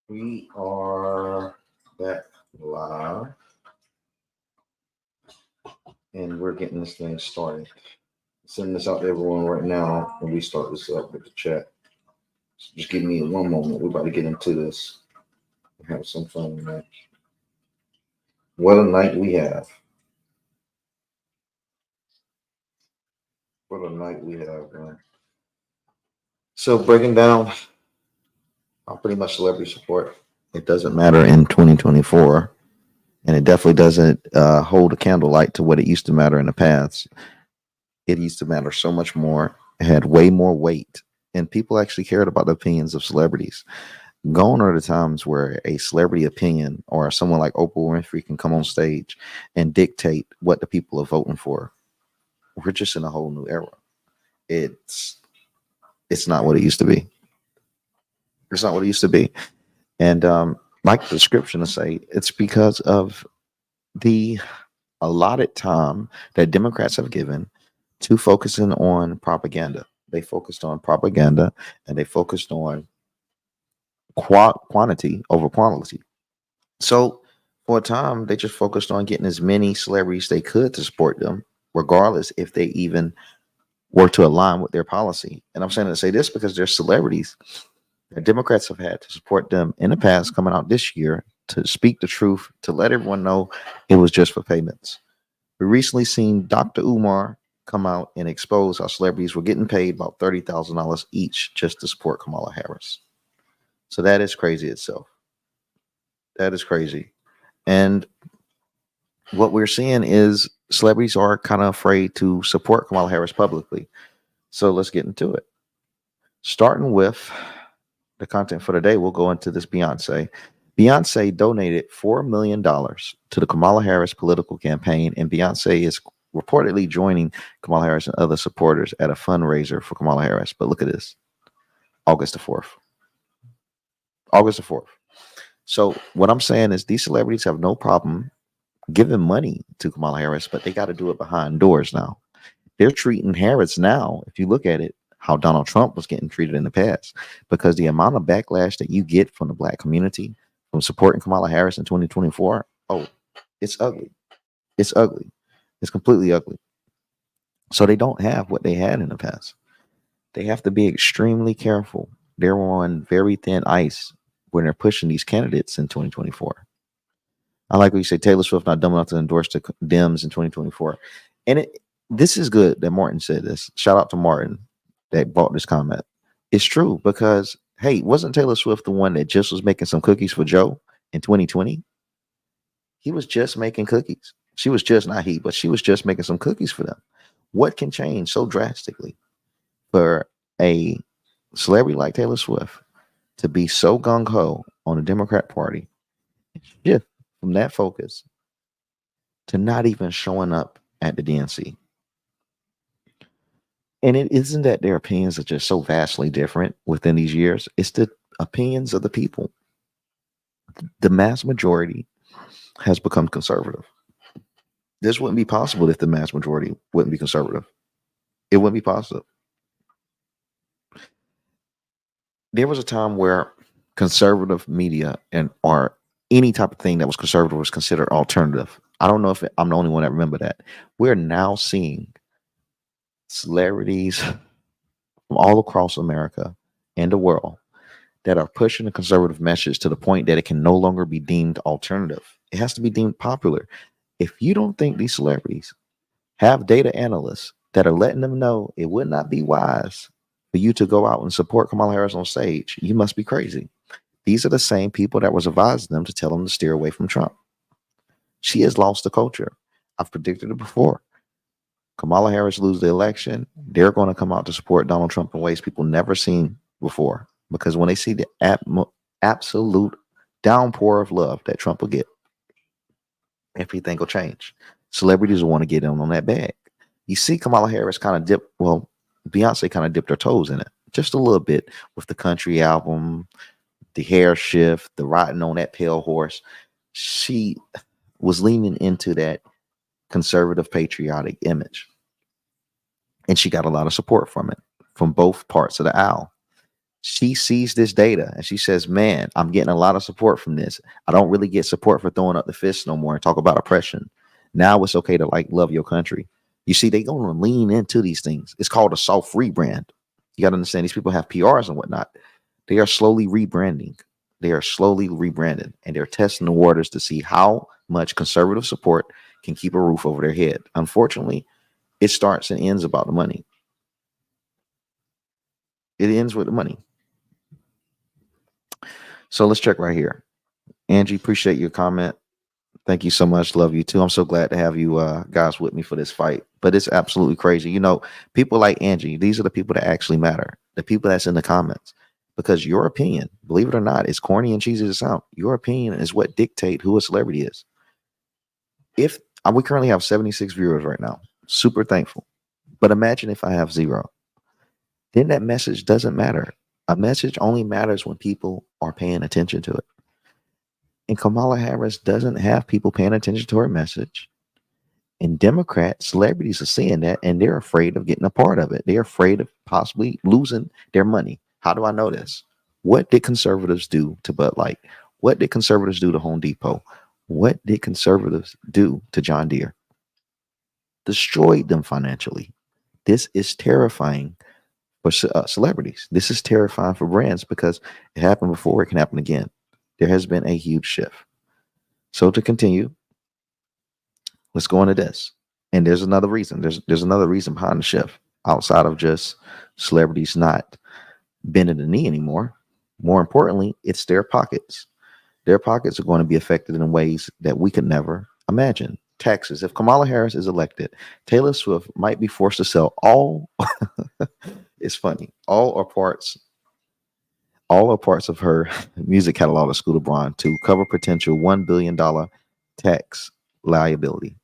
We are back live and we're getting this thing started. Sending this out to everyone right now when we start this up with the chat. So just give me one moment. We're about to get into this and have some fun tonight. What a night we have. What a night we have, man. So breaking down pretty much celebrity support. It doesn't matter in 2024. And it definitely doesn't hold a candlelight to what it used to matter in the past. It used to matter so much more. It had way more weight, and people actually cared about the opinions of celebrities. Gone are the times where a celebrity opinion or someone like Oprah Winfrey can come on stage and dictate what the people are voting for. We're just in a whole new era. It's it's not what it used to be. It's not what it used to be. And like the description to say, it's because of the allotted time that Democrats have given to focusing on propaganda. They focused on propaganda and they focused on quantity over quality. So for a time, they just focused on getting as many celebrities they could to support them, regardless if they even were to align with their policy. And I'm saying to say this because they're celebrities that Democrats have had to support them in the past, coming out this year to speak the truth, to let everyone know it was just for payments. We recently seen Dr. Umar come out and expose how celebrities were getting paid about $30,000 each just to support Kamala Harris. So that is crazy itself. That is crazy. And what we're seeing is celebrities are kind of afraid to support Kamala Harris publicly. So let's get into it. Starting with the content for today, we'll go into this Beyonce. Beyonce donated $4 million to the Kamala Harris political campaign, and Beyonce is reportedly joining Kamala Harris and other supporters at a fundraiser for Kamala Harris. But look at this, August the 4th. August the 4th. So what I'm saying is these celebrities have no problem giving money to Kamala Harris, but they got to do it behind doors now. They're treating Harris now, if you look at it, how Donald Trump was getting treated in the past, because the amount of backlash that you get from the black community from supporting Kamala Harris in 2024, oh, it's ugly. It's ugly. It's completely ugly. So they don't have what they had in the past. They have to be extremely careful. They're on very thin ice when they're pushing these candidates in 2024. I like what you say, Taylor Swift not dumb enough to endorse the Dems in 2024. And this is good that Martin said this. Shout out to Martin that bought this comment. It's true because, hey, wasn't Taylor Swift the one that just was making some cookies for Joe in 2020? He was just making cookies. She was just, not he, but she was just making some cookies for them. What can change so drastically for a celebrity like Taylor Swift to be so gung-ho on the Democrat Party and shift from that focus to not even showing up at the DNC? And it isn't that their opinions are just so vastly different within these years. It's the opinions of the people. The mass majority has become conservative. This wouldn't be possible if the mass majority wouldn't be conservative. It wouldn't be possible. There was a time where conservative media or any type of thing that was conservative was considered alternative. I don't know if I'm the only one that remember that. We're now seeing celebrities from all across America and the world that are pushing a conservative message to the point that it can no longer be deemed alternative. It has to be deemed popular. If you don't think these celebrities have data analysts that are letting them know it would not be wise for you to go out and support Kamala Harris on stage, you must be crazy. These are the same people that was advising them to tell them to steer away from Trump. She has lost the culture. I've predicted it before. Kamala Harris lose the election, they're going to come out to support Donald Trump in ways people never seen before. Because when they see the absolute downpour of love that Trump will get, everything will change. Celebrities will want to get in on that bag. You see Kamala Harris kind of Beyonce kind of dipped her toes in it just a little bit with the country album, the hair shift, the riding on that pale horse. She was leaning into that conservative patriotic image, and she got a lot of support from it from both parts of the aisle. She sees this data and she says, man, I'm getting a lot of support from this. I don't really get support for throwing up the fist no more and talk about oppression. Now it's okay to like love your country. You see, they going to lean into these things. It's called a soft rebrand. You got to understand these people have PRs and whatnot. They are slowly rebranding. They are slowly rebranded and they're testing the waters to see how much conservative support can keep a roof over their head. Unfortunately, it starts and ends about the money. It ends with the money. So let's check right here. Angie, appreciate your comment. Thank you so much. Love you too. I'm so glad to have you guys with me for this fight. But it's absolutely crazy. You know, people like Angie, these are the people that actually matter. The people that's in the comments. Because your opinion, believe it or not, is corny and cheesy to sound. Your opinion is what dictate who a celebrity is. If we currently have 76 viewers right now, super thankful. But imagine if I have 0, then that message doesn't matter. A message only matters when people are paying attention to it. And Kamala Harris doesn't have people paying attention to her message. And Democrat celebrities are seeing that and they're afraid of getting a part of it. They're afraid of possibly losing their money. How do I know this? What did conservatives do to Bud Light? What did conservatives do to Home Depot? What did conservatives do to John Deere? Destroyed them financially. This is terrifying for celebrities. This is terrifying for brands because it happened before, it can happen again. There has been a huge shift. So to continue, let's go into this. And there's another reason. There's another reason behind the shift outside of just celebrities not bending the knee anymore. More importantly, it's their pockets. Their pockets are going to be affected in ways that we could never imagine. Taxes. If Kamala Harris is elected, Taylor Swift might be forced to sell all it's funny, all or parts of her music catalog to Scooter Braun to cover potential $1 billion tax liability.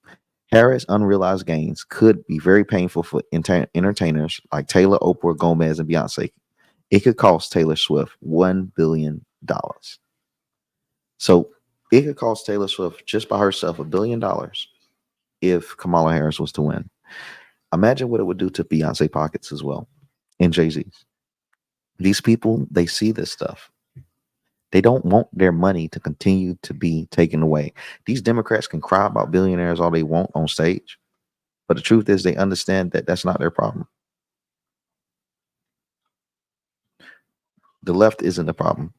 Harris' unrealized gains could be very painful for entertainers like Taylor, Oprah, Gomez, and Beyonce. It could cost Taylor Swift $1 billion. So it could cost Taylor Swift just by herself $1 billion if Kamala Harris was to win. Imagine what it would do to Beyonce pockets as well and Jay-Z's. These people, they see this stuff. They don't want their money to continue to be taken away. These Democrats can cry about billionaires all they want on stage, but the truth is they understand that that's not their problem. The left isn't the problem.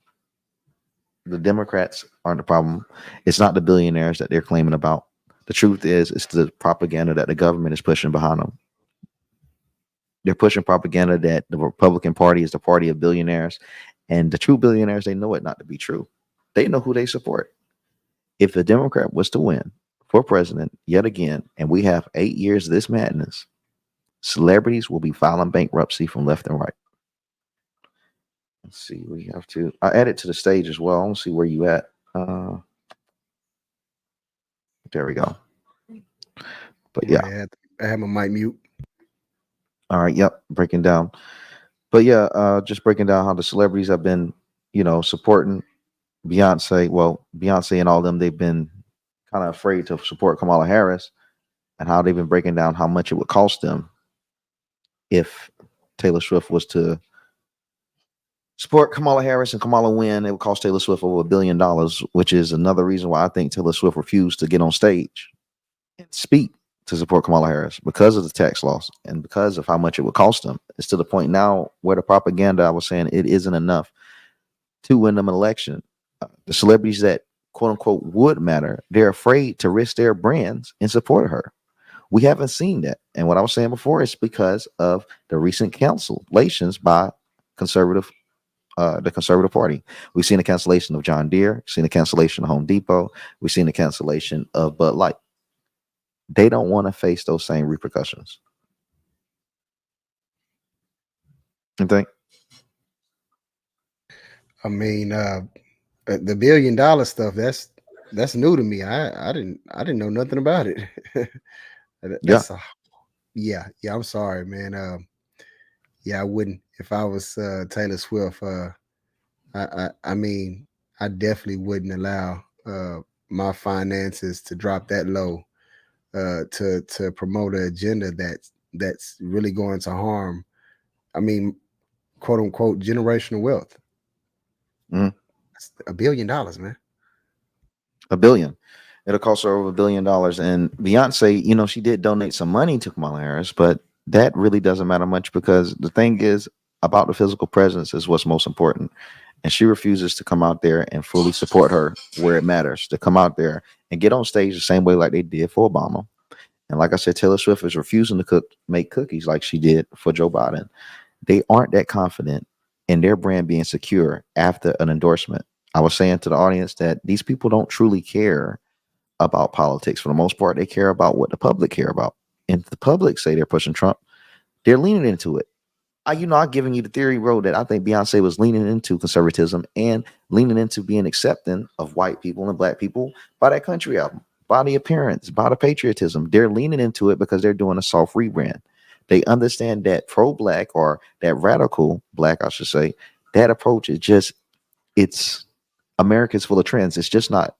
The Democrats aren't the problem. It's not the billionaires that they're claiming about. The truth is, it's the propaganda that the government is pushing behind them. They're pushing propaganda that the Republican Party is the party of billionaires, and the true billionaires, they know it not to be true. They know who they support. If the Democrat was to win for president yet again, and we have 8 years of this madness, celebrities will be filing bankruptcy from left and right. Let's see, we have to. I added to the stage as well. I want to see where you at. There we go. But yeah, I have my mic mute. All right. Yep. Breaking down. But yeah, just breaking down how the celebrities have been, supporting Beyonce. Well, Beyonce and all them, they've been kind of afraid to support Kamala Harris, and how they've been breaking down how much it would cost them if Taylor Swift was to support Kamala Harris and Kamala win. It would cost Taylor Swift over $1 billion, which is another reason why I think Taylor Swift refused to get on stage and speak to support Kamala Harris because of the tax loss and because of how much it would cost them. It's to the point now where the propaganda, I was saying, it isn't enough to win them an election. The celebrities that quote unquote would matter, they're afraid to risk their brands in support of her. We haven't seen that. And what I was saying before is because of the recent cancellations by the conservative party. We've seen the cancellation of John Deere, seen the cancellation of Home Depot, we've seen the cancellation of Bud Light. They don't want to face those same repercussions. You think? I mean, the $1 billion stuff, that's new to me. I didn't know nothing about it. That's yeah. I'm sorry, man. Yeah, I wouldn't if I was Taylor Swift. I mean, I definitely wouldn't allow my finances to drop that low to promote an agenda that's really going to harm. I mean, quote unquote generational wealth. Mhm. That's $1 billion, man. $1 billion. It'll cost her over $1 billion. And Beyonce, she did donate some money to Kamala Harris, but that really doesn't matter much because the thing is about the physical presence is what's most important. And she refuses to come out there and fully support her where it matters, to come out there and get on stage the same way like they did for Obama. And like I said, Taylor Swift is refusing to make cookies like she did for Joe Biden. They aren't that confident in their brand being secure after an endorsement. I was saying to the audience that these people don't truly care about politics. For the most part, they care about what the public care about. And if the public say they're pushing Trump, they're leaning into it. I've given you the theory, bro, that I think Beyonce was leaning into conservatism and leaning into being accepting of white people and black people by that country album, by the appearance, by the patriotism. They're leaning into it because they're doing a soft rebrand. They understand that pro-black or that radical black, I should say, that approach is it's America's full of trends. It's not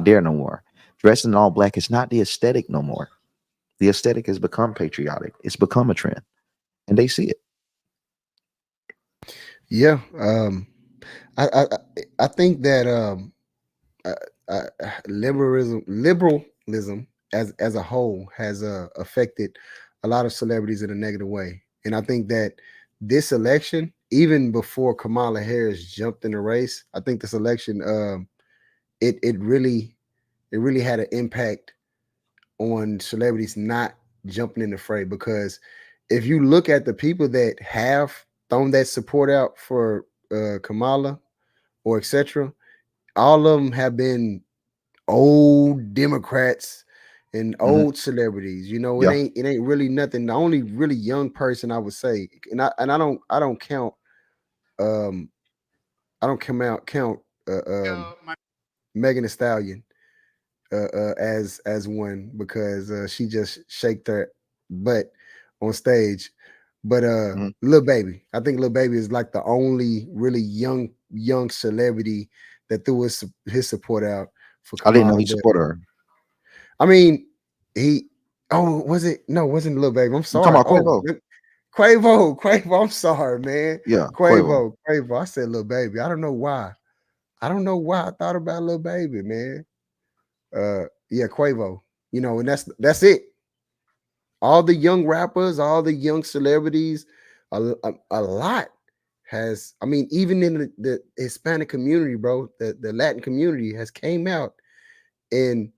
there no more. Dressing in all black is not the aesthetic no more. The aesthetic has become patriotic. It's become a trend, and they see it. Yeah. I I I think that uh, liberalism as a whole has affected a lot of celebrities in a negative way, and I think that this election, even before Kamala Harris jumped in the race, I think this election it really had an impact on celebrities not jumping in the fray, because if you look at the people that have thrown that support out for Kamala or etc., all of them have been old Democrats and Mhm. old celebrities. It Yeah, ain't really nothing. The only really young person I would say, and I don't count I don't come out count Megan Thee Stallion as one, because she just shaked her butt on stage. But mhm. Lil Baby, I think Lil Baby is like the only really young celebrity that threw his support out for I didn't know Kamala. he But supported her. I mean, he was it? No, it wasn't Lil Baby. I'm You talking sorry. about Quavo? Quavo. I'm sorry, man. Yeah, Quavo. Quavo. I said Lil Baby. I don't know why. I don't know why I thought about Lil Baby, man. Yeah, Quavo. And that's it. All the young rappers, all the young celebrities, a lot has. I mean, even in the Hispanic community, bro, the Latin community has came out and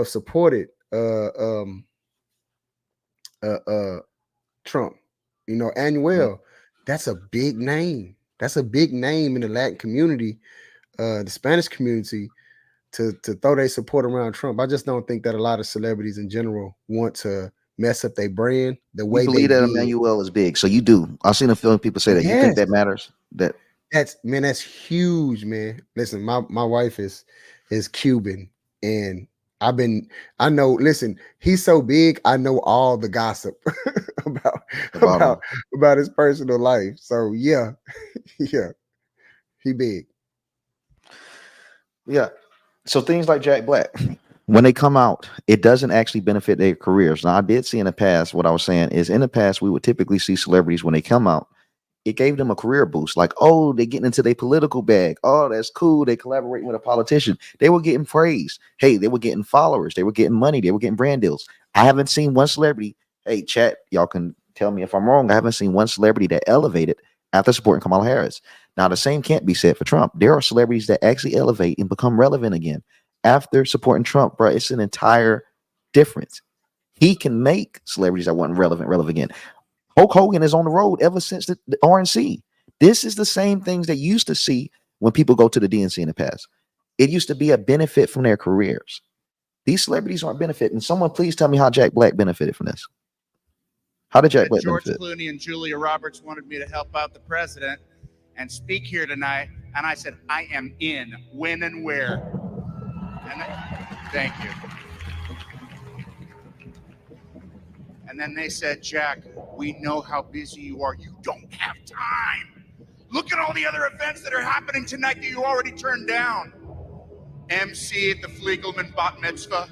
supported uh, uh, Trump. Mhm. Anuel, that's a big name. That's a big name in the Latin community, the Spanish community, to throw their support around Trump. I just don't think that a lot of celebrities in general want to mess up their brand the You way they believe that did. Emmanuel is big, so you do. I've seen a few people say that. You think Yes, that matters? That that's huge, man. Listen, my wife is Cuban, and I've been I know. Listen, he's so big. I know all the gossip about about about him? about his personal life. So yeah, yeah, he big. Yeah. So things like Jack Black, when they come out, it doesn't actually benefit their careers. Now, I did see in the past. What I was saying is, in the past, we would typically see celebrities when they come out, it gave them a career boost. Like, oh, they getting into their political bag. Oh, that's cool. They collaborating with a politician. They were getting praise. Hey, they were getting followers. They were getting money. They were getting brand deals. I haven't seen one celebrity. Hey, chat, y'all can tell me if I'm wrong. I haven't seen one celebrity that elevated after supporting Kamala Harris. Now, the same can't be said for Trump. There are celebrities that actually elevate and become relevant again after supporting Trump, bro. It's an entire difference. He can make celebrities that weren't relevant again. Hulk Hogan is on the road ever since the RNC. This is the same things that you used to see when people go to the DNC in the past. It used to be a benefit from their careers. These celebrities aren't benefiting. Someone please tell me how Jack Black benefited from this. How did Jack Black George benefit? Clooney and Julia Roberts wanted me to help out the president and speak here tonight, and I said, I am in. When and where? And thank you. And then they said, Jack, we know how busy you are. You don't have time. Look at all the other events that are happening tonight that you already turned down. MC at the Fliegelman Bat Mitzvah,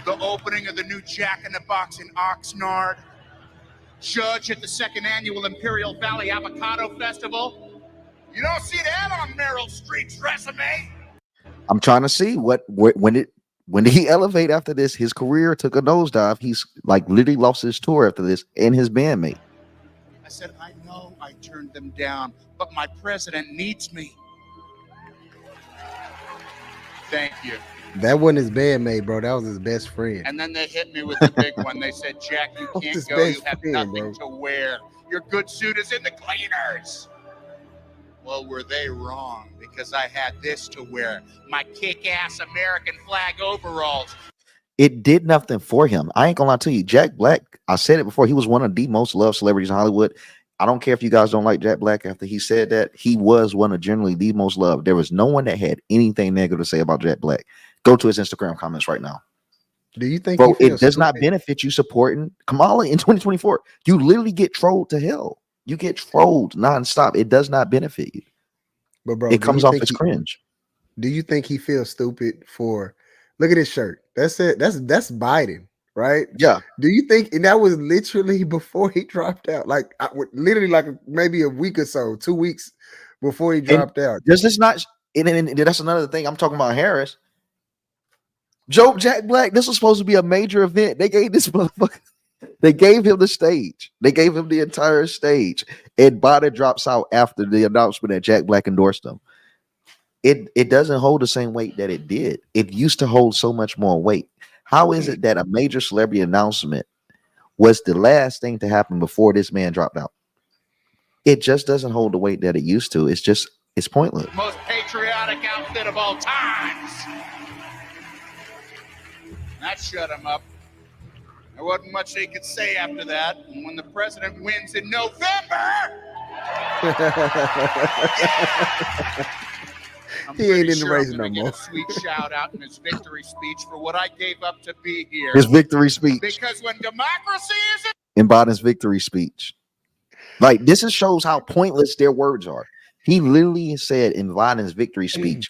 the opening of the new Jack in the Box in Oxnard, judge at the second annual Imperial Valley Avocado Festival. You don't see that on Meryl Streep's resume. I'm trying to see when did he elevate after this? His career took a nosedive. He's like literally lost his tour after this and his bandmate. I said, I know I turned them down, but my president needs me. Thank you. That wasn't his bandmate, bro. That was his best friend. And then they hit me with the big one. They said, Jack, you can't go. You have nothing to wear. Your good suit is in the cleaners. Well, were they wrong? Because I had this to wear. My kick-ass American flag overalls. It did nothing for him. I ain't gonna lie to you. Jack Black, I said it before, he was one of the most loved celebrities in Hollywood. I don't care if you guys don't like Jack Black. After he said that, he was one of generally the most loved. There was no one that had anything negative to say about Jack Black. Go to his Instagram comments right now. Do you think, bro, it does not benefit you supporting Kamala in 2024? You literally get trolled to hell. You get trolled nonstop. It does not benefit you. But bro, it comes off as cringe. Do you think he feels stupid for? Look at his shirt. That's it. That's Biden, right? Yeah. Do you think? And that was literally before he dropped out. Like literally, like maybe a week or so, 2 weeks before he dropped out. Does this not? And that's another thing. I'm talking about Harris. Jack Black. This was supposed to be a major event. They gave this motherfucker. They gave him the stage. They gave him the entire stage. And Biden drops out after the announcement that Jack Black endorsed him. It doesn't hold the same weight that it did. It used to hold so much more weight. How is it that a major celebrity announcement was the last thing to happen before this man dropped out? It just doesn't hold the weight that it used to. It's pointless. Most patriotic outfit of all times. That shut him up. There wasn't much they could say after that. And when the president wins in November, he ain't in the race no more. Get a sweet shout out in his victory speech for what I gave up to be here. His victory speech. Because when democracy is in Biden's victory speech, like this shows how pointless their words are. He literally said in Biden's victory speech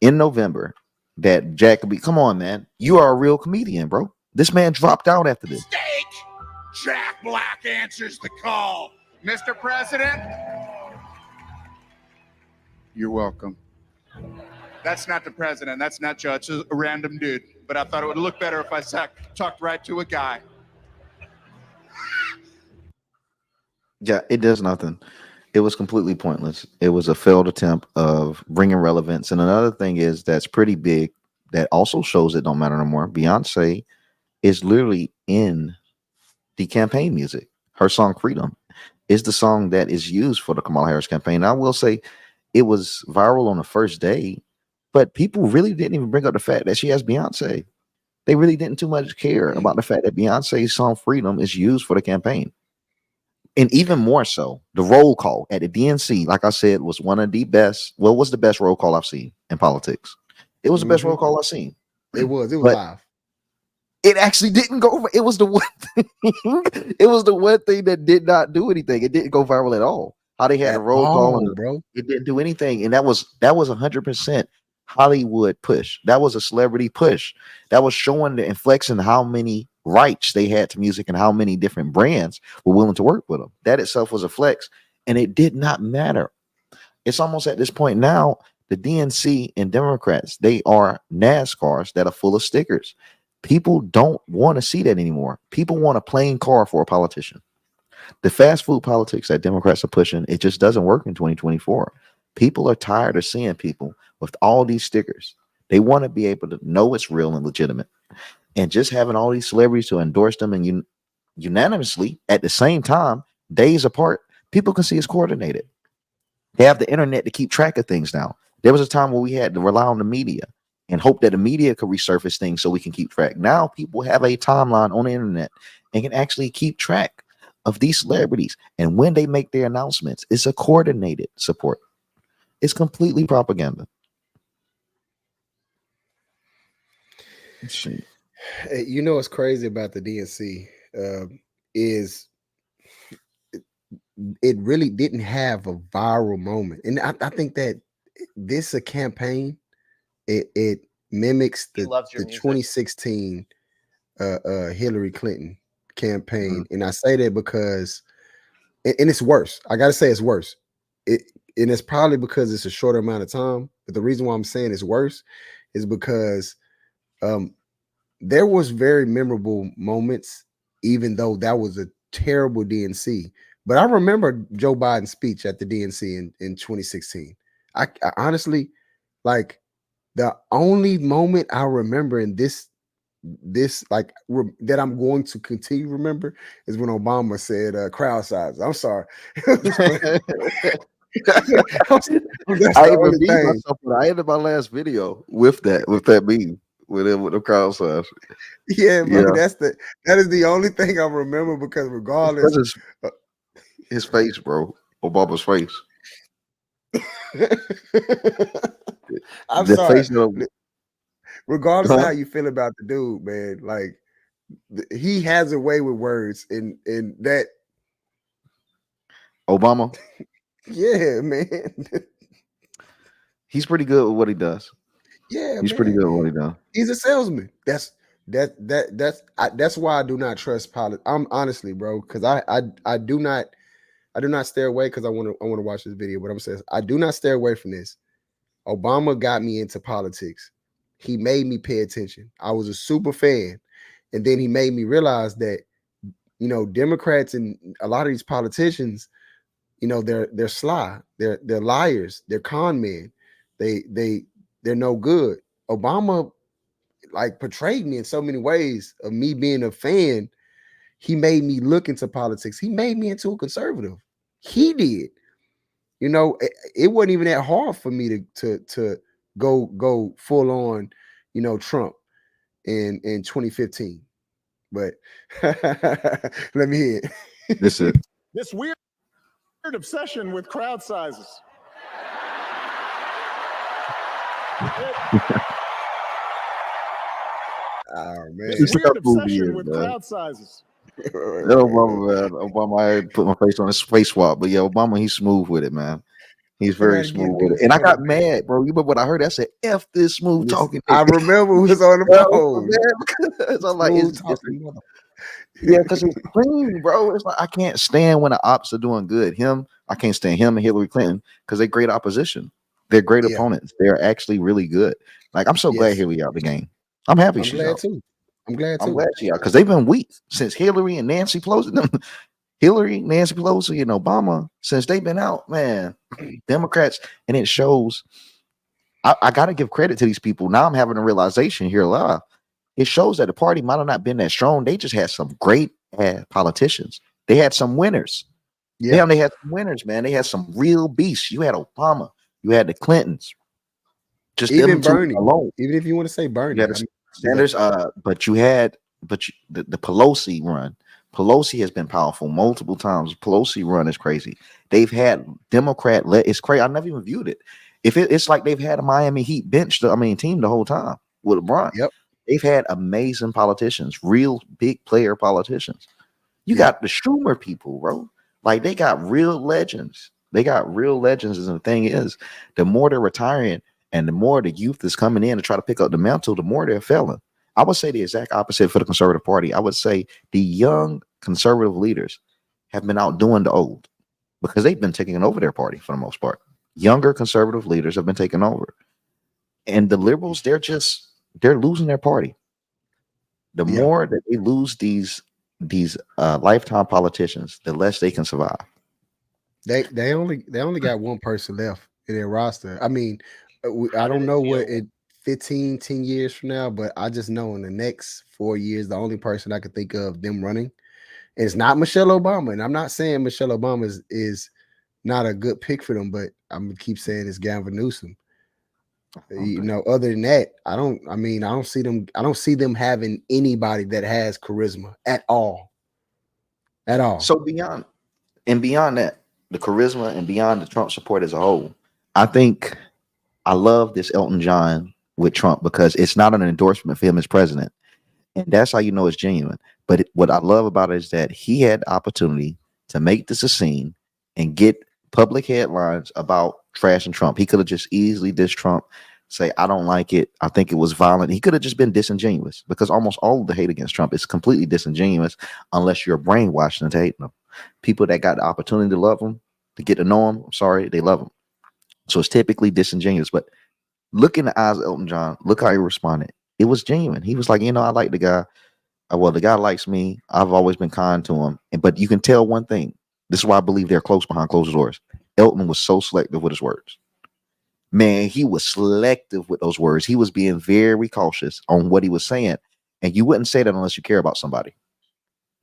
in November that Jack could be. Come on, man, you are a real comedian, bro. This man dropped out after this. Mistake. Jack Black answers the call. Mr. President, you're welcome. That's not the president. That's not Judge. It's a random dude. But I thought it would look better if I talked right to a guy. Yeah, it does nothing. It was completely pointless. It was a failed attempt of bringing relevance. And another thing is that's pretty big that also shows it don't matter no more. Beyonce is literally in the campaign music. Her song Freedom is the song that is used for the Kamala Harris campaign. I will say it was viral on the first day, but people really didn't even bring up the fact that she has Beyonce. They really didn't too much care about the fact that Beyonce's song Freedom is used for the campaign. And even more so, the roll call at the DNC, like I said, was one of the best. Well, it was the best roll call I've seen in politics. It was the best roll call I've seen. It was live. It actually didn't go over. It was the one thing. It was the one thing that did not do anything. It didn't go viral at all. How they had a roll call, bro. It didn't do anything, and that was 100% Hollywood push. That was a celebrity push. That was showing and flexing how many rights they had to music and how many different brands were willing to work with them. That itself was a flex, and it did not matter. It's almost at this point now. The DNC and Democrats, they are NASCARs that are full of stickers. People don't want to see that anymore. People want a plain car for a politician. The fast food politics that Democrats are pushing, it just doesn't work in 2024. People are tired of seeing people with all these stickers. They want to be able to know it's real and legitimate. And just having all these celebrities to endorse them and unanimously at the same time, days apart, people can see it's coordinated. They have the internet to keep track of things now. There was a time where we had to rely on the media and hope that the media could resurface things so we can keep track. Now people have a timeline on the internet and can actually keep track of these celebrities. And when they make their announcements, it's a coordinated support. It's completely propaganda. You know what's crazy about the DNC is it really didn't have a viral moment. And I think that this a campaign. It mimics the 2016 Hillary Clinton campaign, and I say that because, and it's worse. I gotta say it's worse. And it's probably because it's a shorter amount of time. But the reason why I'm saying it's worse is because there was very memorable moments, even though that was a terrible DNC. But I remember Joe Biden's speech at the DNC in 2016. I honestly, like, the only moment I remember in this like that I'm going to continue to remember is when Obama said crowd size. I'm sorry. That's I the even only beat thing. myself. I ended my last video with that meme with the crowd size. Yeah, bro. Yeah, That is the only thing I remember, because regardless, because his face, bro, Obama's face, I'm the sorry. face of Regardless of huh? how you feel about the dude, man, like, he has a way with words, and that, Obama. yeah, man. He's pretty good with what he does. Yeah, He's pretty man. good with what he does. He's a salesman. That's why I do not trust politics. I'm honestly, bro, because I do not stay away, because I want to watch this video. But I'm saying, I do not stay away from this. Obama got me into politics. He made me pay attention. I was a super fan, and then he made me realize that, Democrats and a lot of these politicians, they're sly, they're liars, they're con men, they're no good. Obama, like, portrayed me in so many ways of me being a fan. He made me look into politics. He made me into a conservative. He did. It wasn't even that hard for me to go full on, Trump in 2015. But let me hear it. This is This weird obsession with crowd sizes. Oh, man. This He's weird a movie, obsession with man. crowd sizes. Obama, man. Obama, I had put my face on his face swap, but yeah, Obama, he's smooth with it, man. He's very smooth with it. And I got mad, bro. You remember what I heard? I said, "F this smooth talking." I remember it was on the phone. Because I'm like, yeah, because it's clean, bro. It's like I can't stand when the ops are doing good. I can't stand him and Hillary Clinton because they're great opposition. They're great opponents. They're actually really good. Like, I'm so glad Hillary out the game. I'm happy she's out. I'm glad too. I'm glad she's out because they've been weak since Hillary and Nancy Pelosi. Hillary, Nancy Pelosi, and Obama, since they've been out, man, Democrats, and it shows. I got to give credit to these people. Now I'm having a realization here live. It shows that the party might have not been that strong. They just had some great politicians. They had some winners. Yeah, they had some winners, man. They had some real beasts. You had Obama. You had the Clintons. Just even them Bernie alone. Even if you want to say Bernie, Sanders. But you had the Pelosi run. Pelosi has been powerful multiple times. Pelosi run is crazy. They've had Democrat. It's crazy. I never even viewed it. It's like they've had a Miami Heat team the whole time with LeBron. Yep. They've had amazing politicians, real big player politicians. You got the Schumer people, bro. Like, they got real legends. And the thing is, the more they're retiring and the more the youth is coming in to try to pick up the mantle, the more they're failing. I would say the exact opposite for the conservative party. I would say the young conservative leaders have been outdoing the old because they've been taking over their party for the most part. Younger conservative leaders have been taking over. And the liberals, they're losing their party. The more that they lose these lifetime politicians, the less they can survive. They only got one person left in their roster. I mean, I don't know what 10 years from now, but I just know in the next 4 years, the only person I could think of them running is not Michelle Obama. And I'm not saying Michelle Obama is not a good pick for them, but I'm gonna keep saying it's Gavin Newsom. Okay. Other than that, I don't see them having anybody that has charisma at all. So beyond that, the charisma and beyond the Trump support as a whole, I think I love this Elton John with Trump because it's not an endorsement for him as president. And that's how you know it's genuine. But what I love about it is that he had the opportunity to make this a scene and get public headlines about trash and Trump. He could have just easily dissed Trump, say, I don't like it. I think it was violent. He could have just been disingenuous, because almost all of the hate against Trump is completely disingenuous unless you're brainwashed into hating him. People that got the opportunity to love him, to get to know him, I'm sorry, they love him. So it's typically disingenuous. But look in the eyes of Elton John. Look how he responded. It was genuine. He was like, I like the guy. Well, the guy likes me. I've always been kind to him. But you can tell one thing. This is why I believe they're close behind closed doors. Elton was so selective with his words. Man, he was selective with those words. He was being very cautious on what he was saying. And you wouldn't say that unless you care about somebody.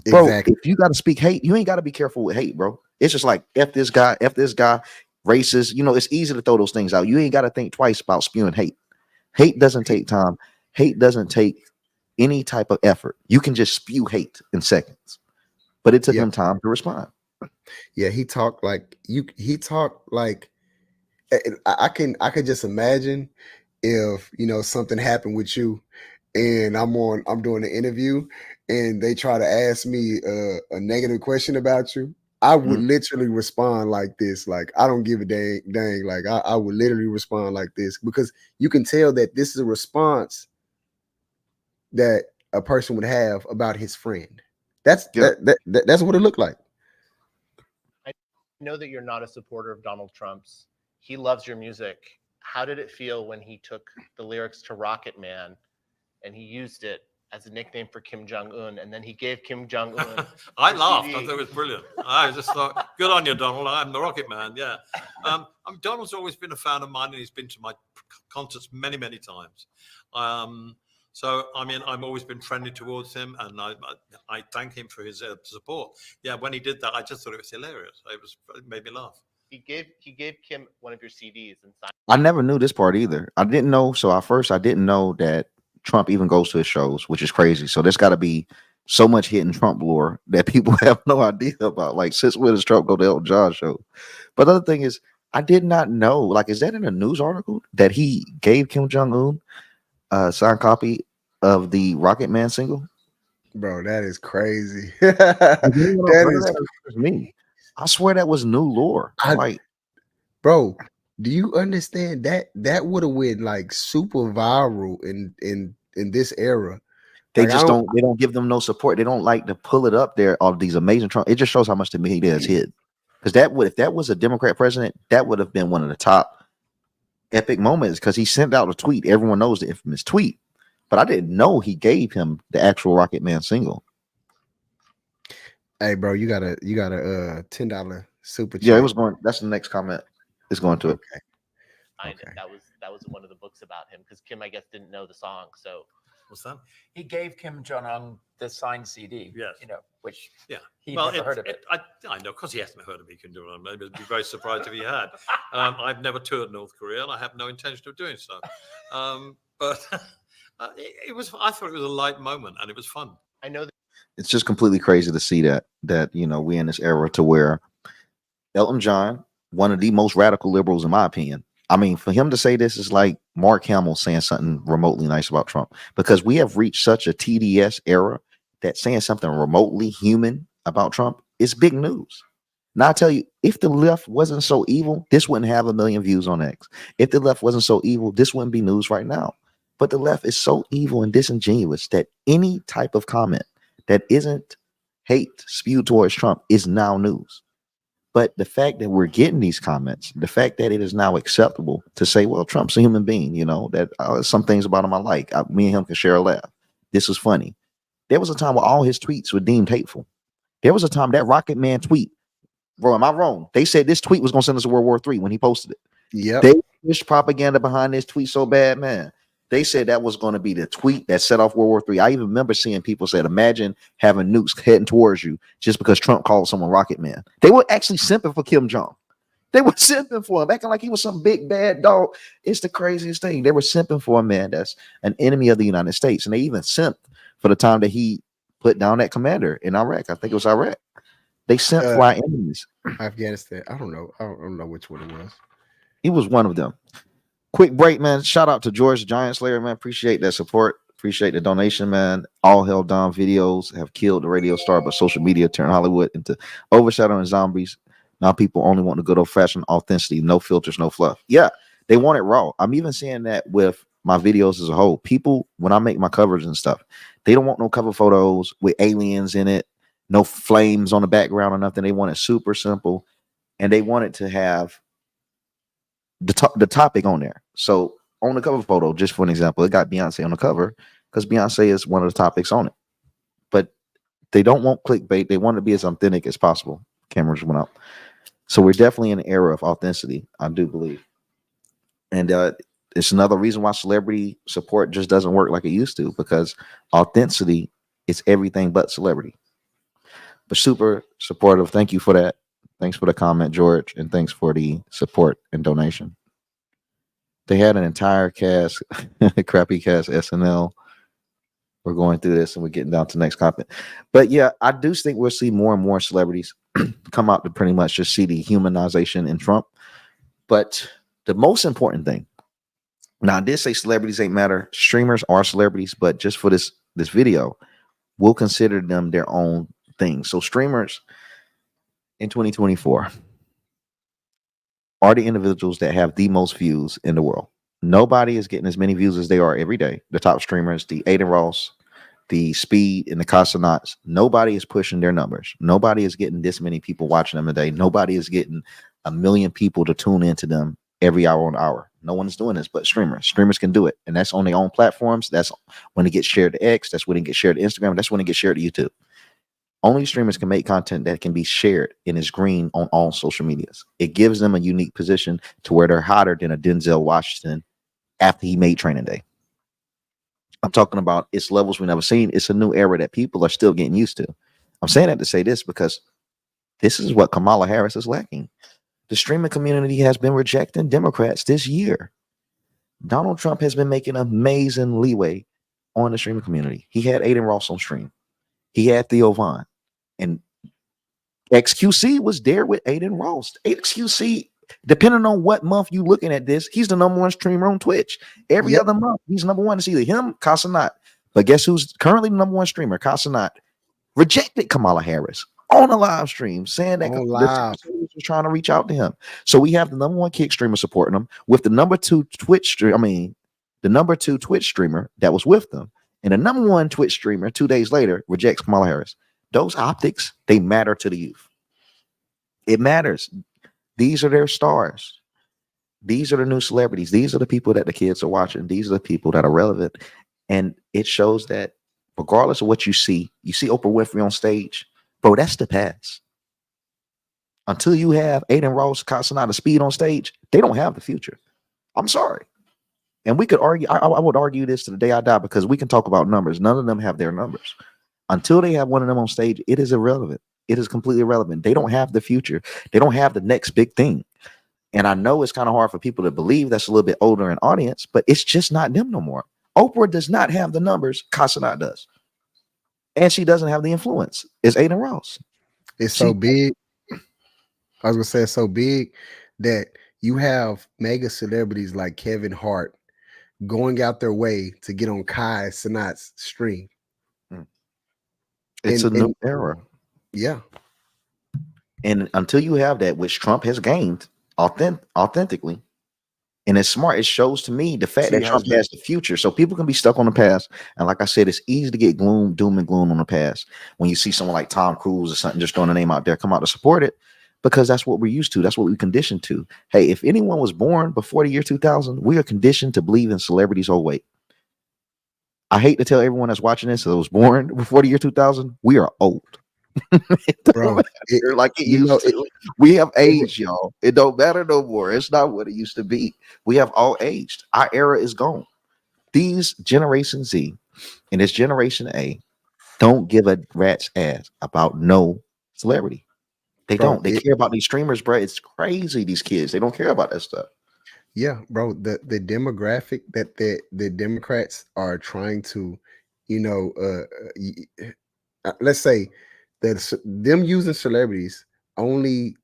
Bro, Exactly. if you got to speak hate, you ain't got to be careful with hate, bro. It's just like, F this guy, racist. It's easy to throw those things out. You ain't got to think twice about spewing hate. Hate doesn't take time. Hate doesn't take any type of effort. You can just spew hate in seconds. But it took him time to respond. Yeah, he talked like I could just imagine if something happened with you and I'm doing the interview and they try to ask me a negative question about you. I would literally respond like this, like, I don't give a dang. Like I would literally respond like this, because you can tell that this is a response that a person would have about his friend. That's what it looked like. I know that you're not a supporter of Donald Trump's. He loves your music. How did it feel when he took the lyrics to Rocket Man and he used it as a nickname for Kim Jong-un, and then he gave Kim Jong-un I laughed. I thought it was brilliant. I just thought, good on you, Donald. I'm the Rocket Man. Yeah. Donald's always been a fan of mine, and he's been to my concerts many, many times. So, I've always been friendly towards him, and I thank him for his support. Yeah, when he did that, I just thought it was hilarious. It made me laugh. He gave Kim one of your CDs and signed. I never knew this part either. I didn't know. So at first, I didn't know that Trump even goes to his shows, which is crazy. So there's got to be so much hidden Trump lore that people have no idea about. Like, since when does Trump go to Elton John show? But the other thing is, I did not know. Like, is that in a news article that he gave Kim Jong-un a signed copy of the Rocket Man single? Bro, that is crazy. That is me. I swear that was new lore. Bro, do you understand that would have went like super viral in this era? They just they don't give them no support. They don't like to pull it up there of these amazing Trump. It just shows how much the media is hid. Because if that was a Democrat president, that would have been one of the top epic moments, because he sent out a tweet. Everyone knows the infamous tweet. But I didn't know he gave him the actual Rocket Man single. Hey, bro, you got a $10 super chat. Yeah, it was going. That's the next comment. It's going to it. Okay. That was one of the books about him, because Kim, I guess, didn't know the song. So what's that? He gave Kim Jong-un the signed CD. Yes. Which he never heard of it. I know, because he hasn't heard of Kim Jong-un. Maybe I'd be very surprised if he had. I've never toured North Korea, and I have no intention of doing so. But it was. I thought it was a light moment, and it was fun. I know that it's just completely crazy to see that we in this era to where Elton John, one of the most radical liberals in my opinion. I mean, for him to say this is like Mark Hamill saying something remotely nice about Trump, because we have reached such a TDS era that saying something remotely human about Trump is big news. Now I tell you, if the left wasn't so evil, this wouldn't have 1 million views on X. If the left wasn't so evil, this wouldn't be news right now. But the left is so evil and disingenuous that any type of comment that isn't hate spewed towards Trump is now news. But the fact that we're getting these comments, the fact that it is now acceptable to say, well, Trump's a human being, that some things about him I like. Me and him can share a laugh. This is funny. There was a time where all his tweets were deemed hateful. There was a time that Rocket Man tweet, bro, am I wrong? They said this tweet was going to send us to World War III when he posted it. Yeah. They pushed propaganda behind this tweet so bad, man. They said that was going to be the tweet that set off World War III. I even remember seeing people said, imagine having nukes heading towards you just because Trump called someone Rocket Man. They were actually simping for Kim Jong. They were simping for him, acting like he was some big bad dog. It's the craziest thing. They were simping for a man that's an enemy of the United States. And they even simped for the time that he put down that commander in Iraq. I think it was Iraq. They sent for our enemies. Afghanistan. I don't know which one it was. It was one of them. Quick break, man. Shout out to George Giant Slayer, man. Appreciate that support. Appreciate the donation, man. All Hell Don videos have killed the radio star, but social media turned Hollywood into overshadowing zombies. Now people only want the good old fashioned authenticity, no filters, no fluff. Yeah, They want it raw. I'm even seeing that with my videos as a whole. People, when I make my covers and stuff, they don't want no cover photos with aliens in it, no flames on the background or nothing. They want it super simple, and they want it to have the topic on there. So on the cover photo, just for an example, it got Beyonce on the cover because Beyonce is one of the topics on it. But they don't want clickbait. They want to be as authentic as possible. Cameras went out. So we're definitely in an era of authenticity, I do believe. And it's another reason why celebrity support just doesn't work like it used to, because authenticity is everything but celebrity. But super supportive. Thank you for that. Thanks for the comment, George, and thanks for the support and donation. They had an entire cast, crappy cast SNL. We're going through this and we're getting down to the next comment. But yeah, I do think we'll see more and more celebrities come out to pretty much just see the humanization in Trump. But the most important thing, now I did say celebrities ain't matter. Streamers are celebrities, but just for this video, we'll consider them their own thing. So streamers in 2024 are the individuals that have the most views in the world. Nobody is getting as many views as they are every day. The top streamers, the Aiden Ross, the Speed, and the Casanats, nobody is pushing their numbers. Nobody is getting this many people watching them a day. Nobody is getting 1 million people to tune into them every hour on hour. No one is doing this but streamers. Streamers can do it. And that's on their own platforms. That's when it gets shared to X. That's when it gets shared to Instagram. That's when it gets shared to YouTube. Only streamers can make content that can be shared and is green on all social medias. It gives them a unique position to where they're hotter than a Denzel Washington after he made Training Day. I'm talking about it's levels we've never seen. It's a new era that people are still getting used to. I'm saying that to say this because this is what Kamala Harris is lacking. The streaming community has been rejecting Democrats this year. Donald Trump has been making amazing leeway on the streaming community. He had Aiden Ross on stream. He had Theo Vaughn. And XQC was there with Aiden Ross. XQC, depending on what month you looking at this, he's the number one streamer on Twitch. Every other month, he's number one. It's either him, Casanat. But guess who's currently the number one streamer? Casanat rejected Kamala Harris on a live stream, saying that was trying to reach out to him. So we have the number one kick streamer supporting him with the number two Twitch streamer. The number two Twitch streamer that was with them, and the number one Twitch streamer 2 days later rejects Kamala Harris. Those optics, they matter to the youth. It matters. These are their stars. These are the new celebrities. These are the people that the kids are watching. These are the people that are relevant. And it shows that regardless of what you see Oprah Winfrey on stage, bro, that's the past. Until you have Aiden Ross, Casanata, Speed on stage, they don't have the future. I'm sorry. And we could argue, I would argue this to the day I die because we can talk about numbers. None of them have their numbers. Until they have one of them on stage, it is irrelevant. It is completely irrelevant. They don't have the future. They don't have the next big thing. And I know it's kind of hard for people to believe that's a little bit older in audience, but it's just not them no more. Oprah does not have the numbers Casanat does. And she doesn't have the influence. It's Aiden Ross. It's so big. I was going to say it's so big that you have mega celebrities like Kevin Hart going out their way to get on Kai Sanat's stream. It's a new era. Yeah. And until you have that, which Trump has gained authentically, and it's smart, it shows to me the fact that Trump has the future. So people can be stuck on the past. And like I said, it's easy to get doom and gloom on the past. When you see someone like Tom Cruise or something, just throwing a name out there, come out to support it, because that's what we're used to. That's what we're conditioned to. Hey, if anyone was born before the year 2000, we are conditioned to believe in celebrities. Oh, wait. I hate to tell everyone that's watching this that was born before the year 2000, we are old. Bro, we have aged, y'all. It don't matter no more. It's not what it used to be. We have all aged. Our era is gone. These Generation Z and this Generation A don't give a rat's ass about no celebrity. They don't. They care about these streamers, bro. It's crazy. These kids, they don't care about that stuff. Yeah, bro. The demographic that the Democrats are trying to, let's say that them using celebrities only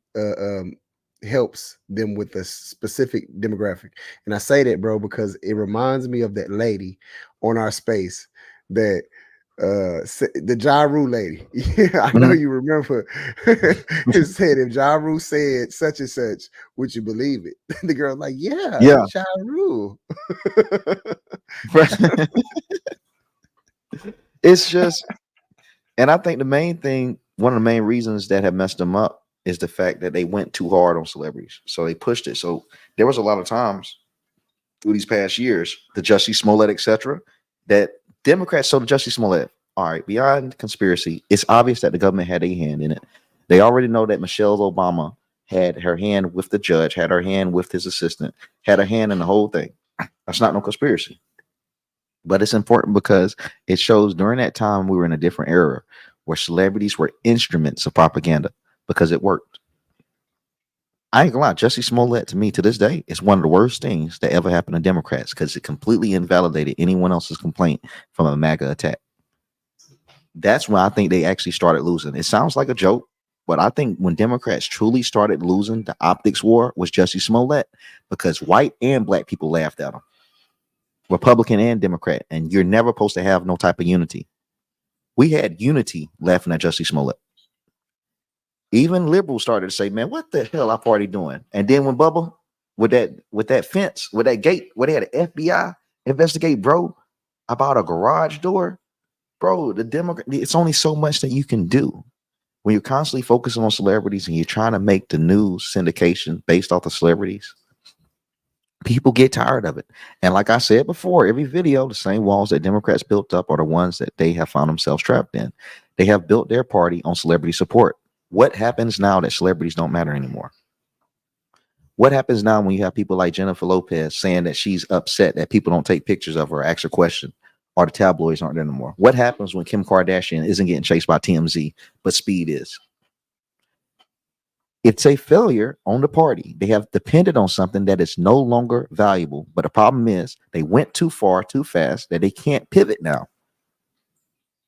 helps them with a specific demographic. And I say that, bro, because it reminds me of that lady on our space that The Ja Rule lady. Yeah, I know you remember. It said if Ja Rule said such and such, would you believe it? The girl like, yeah, Yeah. Ja Rule. It's just, and I think the main thing, one of the main reasons that have messed them up is the fact that they went too hard on celebrities. So they pushed it. So there was a lot of times through these past years, the Jussie Smollett, etc., that Democrats told Jussie Smollett, all right, beyond conspiracy, it's obvious that the government had a hand in it. They already know that Michelle Obama had her hand with the judge, had her hand with his assistant, had her hand in the whole thing. That's not no conspiracy. But it's important because it shows during that time we were in a different era where celebrities were instruments of propaganda because it worked. I ain't gonna lie, Jussie Smollett to me to this day is one of the worst things that ever happened to Democrats because it completely invalidated anyone else's complaint from a MAGA attack. That's when I think they actually started losing. It sounds like a joke, but I think when Democrats truly started losing the optics war was Jussie Smollett because white and black people laughed at him, Republican and Democrat, and you're never supposed to have no type of unity. We had unity laughing at Jussie Smollett. Even liberals started to say, man, what the hell our party doing? And then when Bubba with that fence, with that gate, where they had an FBI investigate, bro, about a garage door, bro, the Democrat, it's only so much that you can do. When you're constantly focusing on celebrities and you're trying to make the news syndication based off the celebrities, people get tired of it. And like I said before, every video, the same walls that Democrats built up are the ones that they have found themselves trapped in. They have built their party on celebrity support. What happens now that celebrities don't matter anymore? What happens now when you have people like Jennifer Lopez saying that she's upset that people don't take pictures of her or ask her question, or the tabloids aren't there anymore? What happens when Kim Kardashian isn't getting chased by TMZ, but Speed is? It's a failure on the party. They have depended on something that is no longer valuable. But the problem is they went too far, too fast, that they can't pivot now.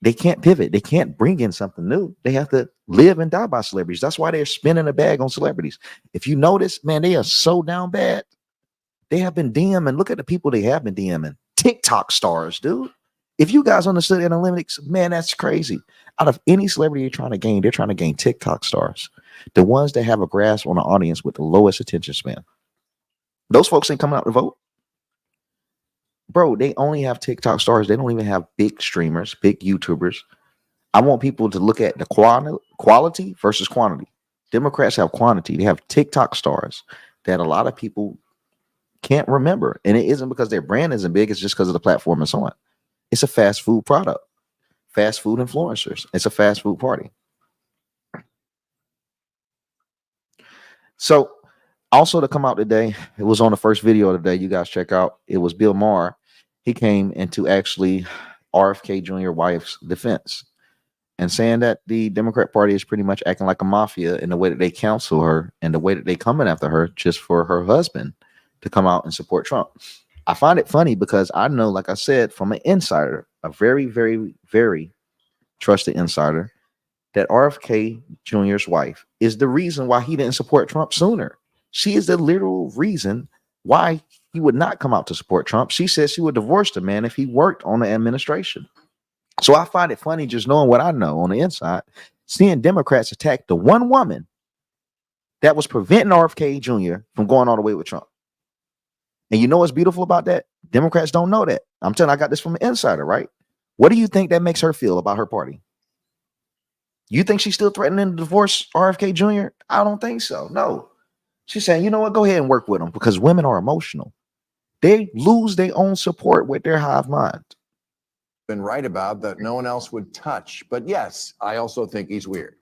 They can't pivot. They can't bring in something new. They have to live and die by celebrities. That's why they're spinning a bag on celebrities. If you notice, man, they are so down bad. They have been DMing. Look at the people they have been DMing. TikTok stars, dude. If you guys understood analytics, man, that's crazy. Out of any celebrity they're trying to gain TikTok stars. The ones that have a grasp on the audience with the lowest attention span. Those folks ain't coming out to vote. Bro, they only have TikTok stars. They don't even have big streamers, big YouTubers. I want people to look at the quality versus quantity. Democrats have quantity. They have TikTok stars that a lot of people can't remember. And it isn't because their brand isn't big. It's just because of the platform and so on. It's a fast food product. Fast food influencers. It's a fast food party. So also to come out today, it was on the first video of the day. You guys check out. It was Bill Maher. He came into actually RFK Jr. wife's defense and saying that the Democrat Party is pretty much acting like a mafia in the way that they counsel her and the way that they coming after her just for her husband to come out and support Trump. I find it funny because I know, like I said, from an insider, a very, very, very trusted insider, that RFK Jr.'s wife is the reason why he didn't support Trump sooner. She is the literal reason why he would not come out to support Trump. She says she would divorce the man if he worked on the administration. So I find it funny just knowing what I know on the inside, seeing Democrats attack the one woman that was preventing RFK Jr. from going all the way with Trump. And you know what's beautiful about that? Democrats don't know that. I'm telling you, I got this from an insider, right? What do you think that makes her feel about her party? You think she's still threatening to divorce RFK Jr.? I don't think so. No. She's saying, you know what? Go ahead and work with them because women are emotional. They lose their own support with their hive mind. Been right about that no one else would touch. But yes, I also think he's weird.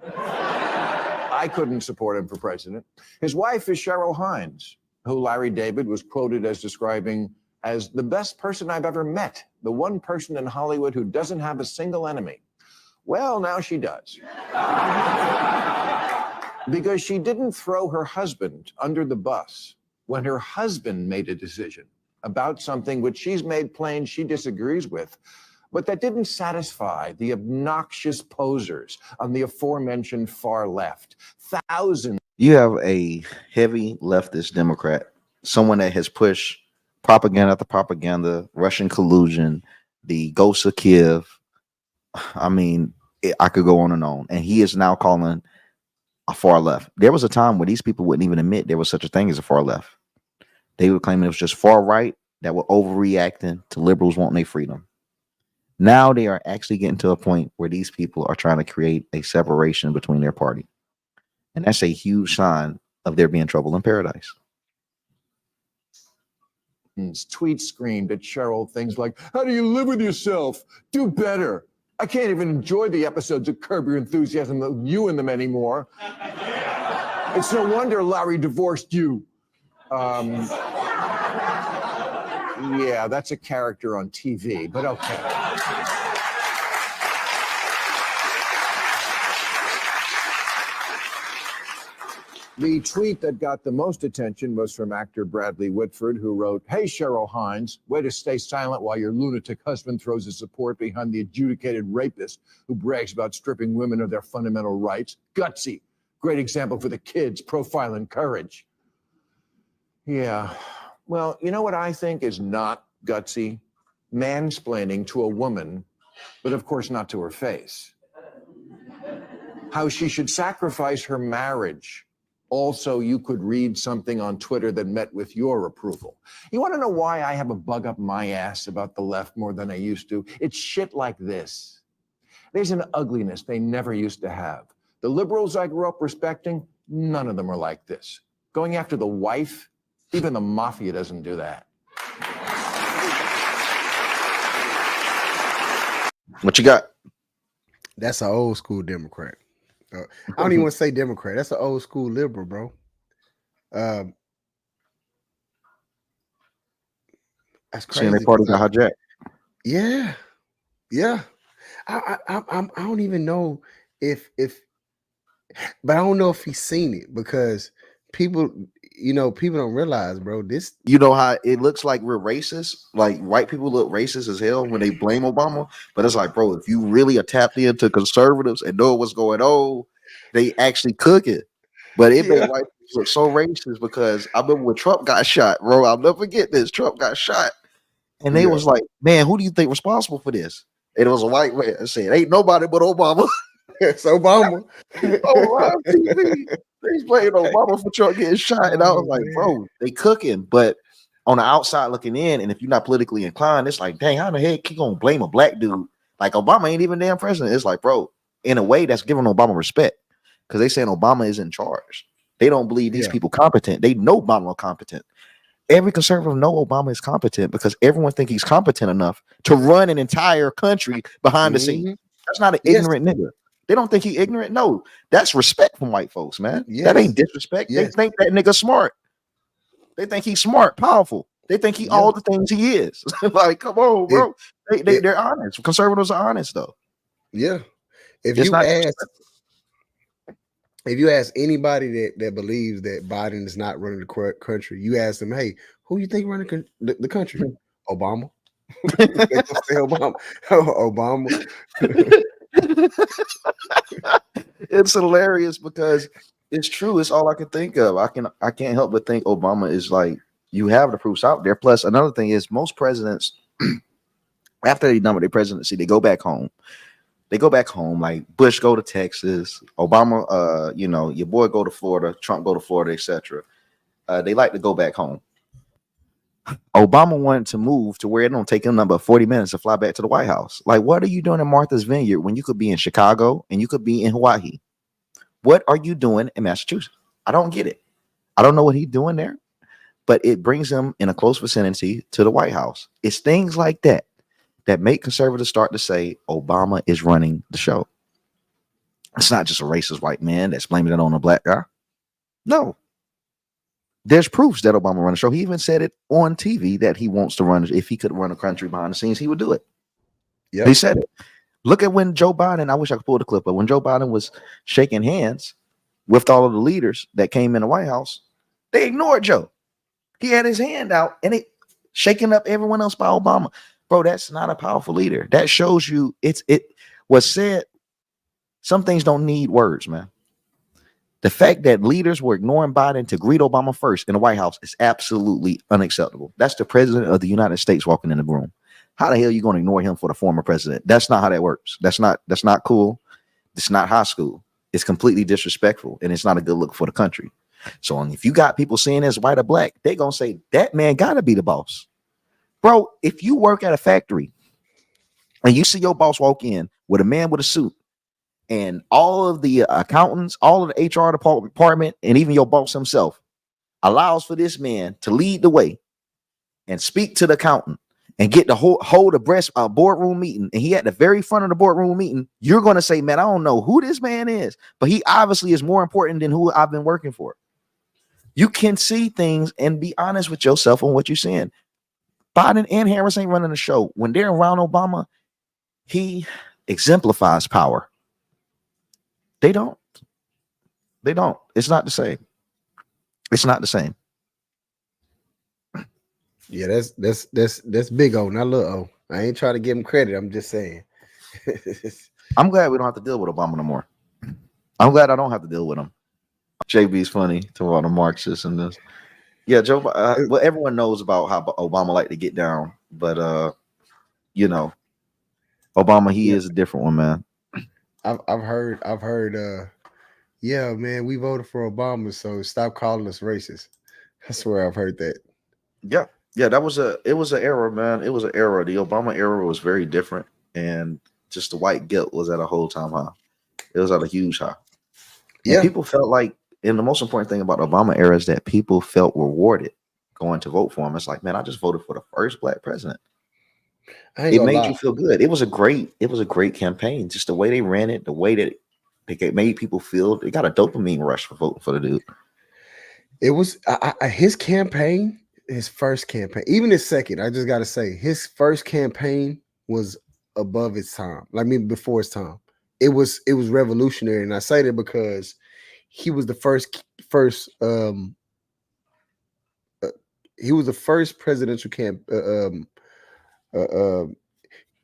I couldn't support him for president. His wife is Cheryl Hines, who Larry David was quoted as describing as the best person I've ever met, the one person in Hollywood who doesn't have a single enemy. Well, now she does. Because she didn't throw her husband under the bus when her husband made a decision about something which she's made plain she disagrees with, but that didn't satisfy the obnoxious posers on the aforementioned far left. Thousands. You have a heavy leftist Democrat, someone that has pushed propaganda after propaganda, Russian collusion, the ghosts of Kiev, I mean, I could go on and on. And he is now calling a far left. There was a time where these people wouldn't even admit there was such a thing as a far left. They would claim it was just far right that were overreacting to liberals wanting their freedom. Now they are actually getting to a point where these people are trying to create a separation between their party. And that's a huge sign of there being trouble in paradise. Tweets screamed at Cheryl things like, "How do you live with yourself? Do better. I can't even enjoy the episodes of Curb Your Enthusiasm with you in them anymore. It's no wonder Larry divorced you." Yeah, that's a character on TV, but okay. The tweet that got the most attention was from actor Bradley Whitford, who wrote, "Hey, Cheryl Hines, way to stay silent while your lunatic husband throws his support behind the adjudicated rapist who brags about stripping women of their fundamental rights. Gutsy. Great example for the kids, profiling courage." Yeah. Well, you know what I think is not gutsy? Mansplaining to a woman, but of course not to her face. How she should sacrifice her marriage. Also, you could read something on Twitter that met with your approval. You want to know why I have a bug up my ass about the left more than I used to? It's shit like this. There's an ugliness they never used to have. The liberals I grew up respecting, none of them are like this. Going after the wife, even the mafia doesn't do that. What you got? That's an old school Democrat. I don't even want to say Democrat. That's an old school liberal, bro. That's Saying crazy. their party got hijacked. Yeah. I don't even know if, but I don't know if he's seen it because people don't realize, bro. This, You know how it looks like we're racist? Like white people look racist as hell when they blame Obama. But it's like, bro, if you really are tapped into conservatives and know what's going on, they actually cook it. But it made white people look so racist because I remember when Trump got shot, bro. I'll never forget this. Trump got shot. And they was like, man, who do you think responsible for this? And it was a white man that said, ain't nobody but Obama. It's Obama. On live TV. They playing Obama for Trump getting shot. And I was like, bro, they cooking. But on the outside looking in, and if you're not politically inclined, it's like, dang, how the heck you gonna blame a black dude? Like Obama ain't even damn president. It's like, bro, in a way that's giving Obama respect. Because they saying Obama is in charge. They don't believe these people competent. They know Obama competent. Every conservative know Obama is competent because everyone think he's competent enough to run an entire country behind the scenes. That's not an ignorant nigga. They don't think he ignorant. No, that's respect from white folks, man. That ain't disrespect. They think that nigga smart. They think he's smart, powerful. They think he all the things he is. Like, come on, bro. They're honest. Conservatives are honest, though. Yeah. If you ask anybody that believes that Biden is not running the country, you ask them, hey, who you think running the country? Obama. They gonna say Obama. Obama. It's hilarious because it's true. It's all I can think of. I can't help but think Obama is like, you have the proofs out there. Plus, another thing is most presidents, after they're done with their presidency, they go back home. Like Bush go to Texas, Obama, your boy go to Florida, Trump go to Florida, etc. They like to go back home. Obama wanted to move to where it don't take him number 40 minutes to fly back to the White House. Like, what are you doing in Martha's Vineyard when you could be in Chicago and you could be in Hawaii? What are you doing in Massachusetts? I don't get it. I don't know what he's doing there, but it brings him in a close vicinity to the White House. It's things like that that make conservatives start to say Obama is running the show. It's not just a racist white man that's blaming it on a black guy. No. There's proofs that Obama run the show. He even said it on TV that he wants to run. If he could run a country behind the scenes, he would do it. Yeah, he said it. Look at when Joe Biden, I wish I could pull the clip, but when Joe Biden was shaking hands with all of the leaders that came in the White House, they ignored Joe. He had his hand out and it shaking up everyone else by Obama. Bro, that's not a powerful leader. That shows you it was said. Some things don't need words, man. The fact that leaders were ignoring Biden to greet Obama first in the White House is absolutely unacceptable. That's the president of the United States walking in the room. How the hell are you going to ignore him for the former president? That's not how that works. That's not cool. It's not high school. It's completely disrespectful, and it's not a good look for the country. So if you got people seeing as white or black, they're going to say that man got to be the boss. Bro, if you work at a factory and you see your boss walk in with a man with a suit and all of the accountants, all of the HR department, and even your boss himself allows for this man to lead the way and speak to the accountant and get to hold a boardroom meeting, and he at the very front of the boardroom meeting, you're going to say, man, I don't know who this man is, but he obviously is more important than who I've been working for. You can see things and be honest with yourself on what you're seeing. Biden and Harris ain't running the show. When they're around Obama, he exemplifies power. They don't. It's not the same. It's not the same. Yeah, that's big O, not little O. I ain't trying to give him credit. I'm just saying. I'm glad we don't have to deal with Obama no more. I'm glad I don't have to deal with him. JB's funny to all the Marxists and this. Yeah, Joe. Well, everyone knows about how Obama liked to get down, but Obama, he is a different one, man. I've heard. Yeah, man, we voted for Obama, so stop calling us racist. I swear I've heard that. Yeah, it was an era, man. It was an era. The Obama era was very different, and just the white guilt was at a whole time high. It was at a huge high. And people felt like, and the most important thing about the Obama era is that people felt rewarded going to vote for him. It's like, man, I just voted for the first black president. It made you feel good. It was a great campaign. Just the way they ran it, the way that they made people feel. They got a dopamine rush for voting for the dude. It was his campaign. His first campaign, even his second, I just got to say, his first campaign was above its time. Like before its time. It was revolutionary, and I say that because he was the first he was the first presidential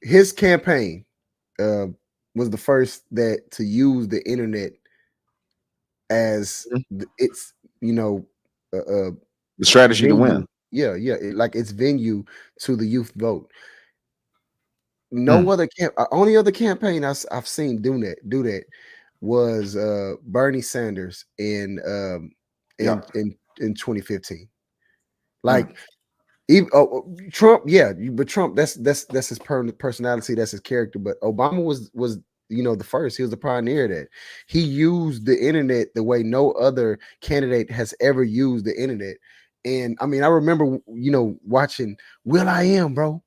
his campaign was the first that to use the internet as its the strategy venue. to win. Yeah, like its venue to the youth vote. No other only other campaign I've seen do that was Bernie Sanders in 2015. Like even Trump, but Trump, that's his personality, that's his character. But Obama was the first. He was the pioneer of that. He used the internet the way no other candidate has ever used the internet. And I mean, I remember, watching Will I Am, bro.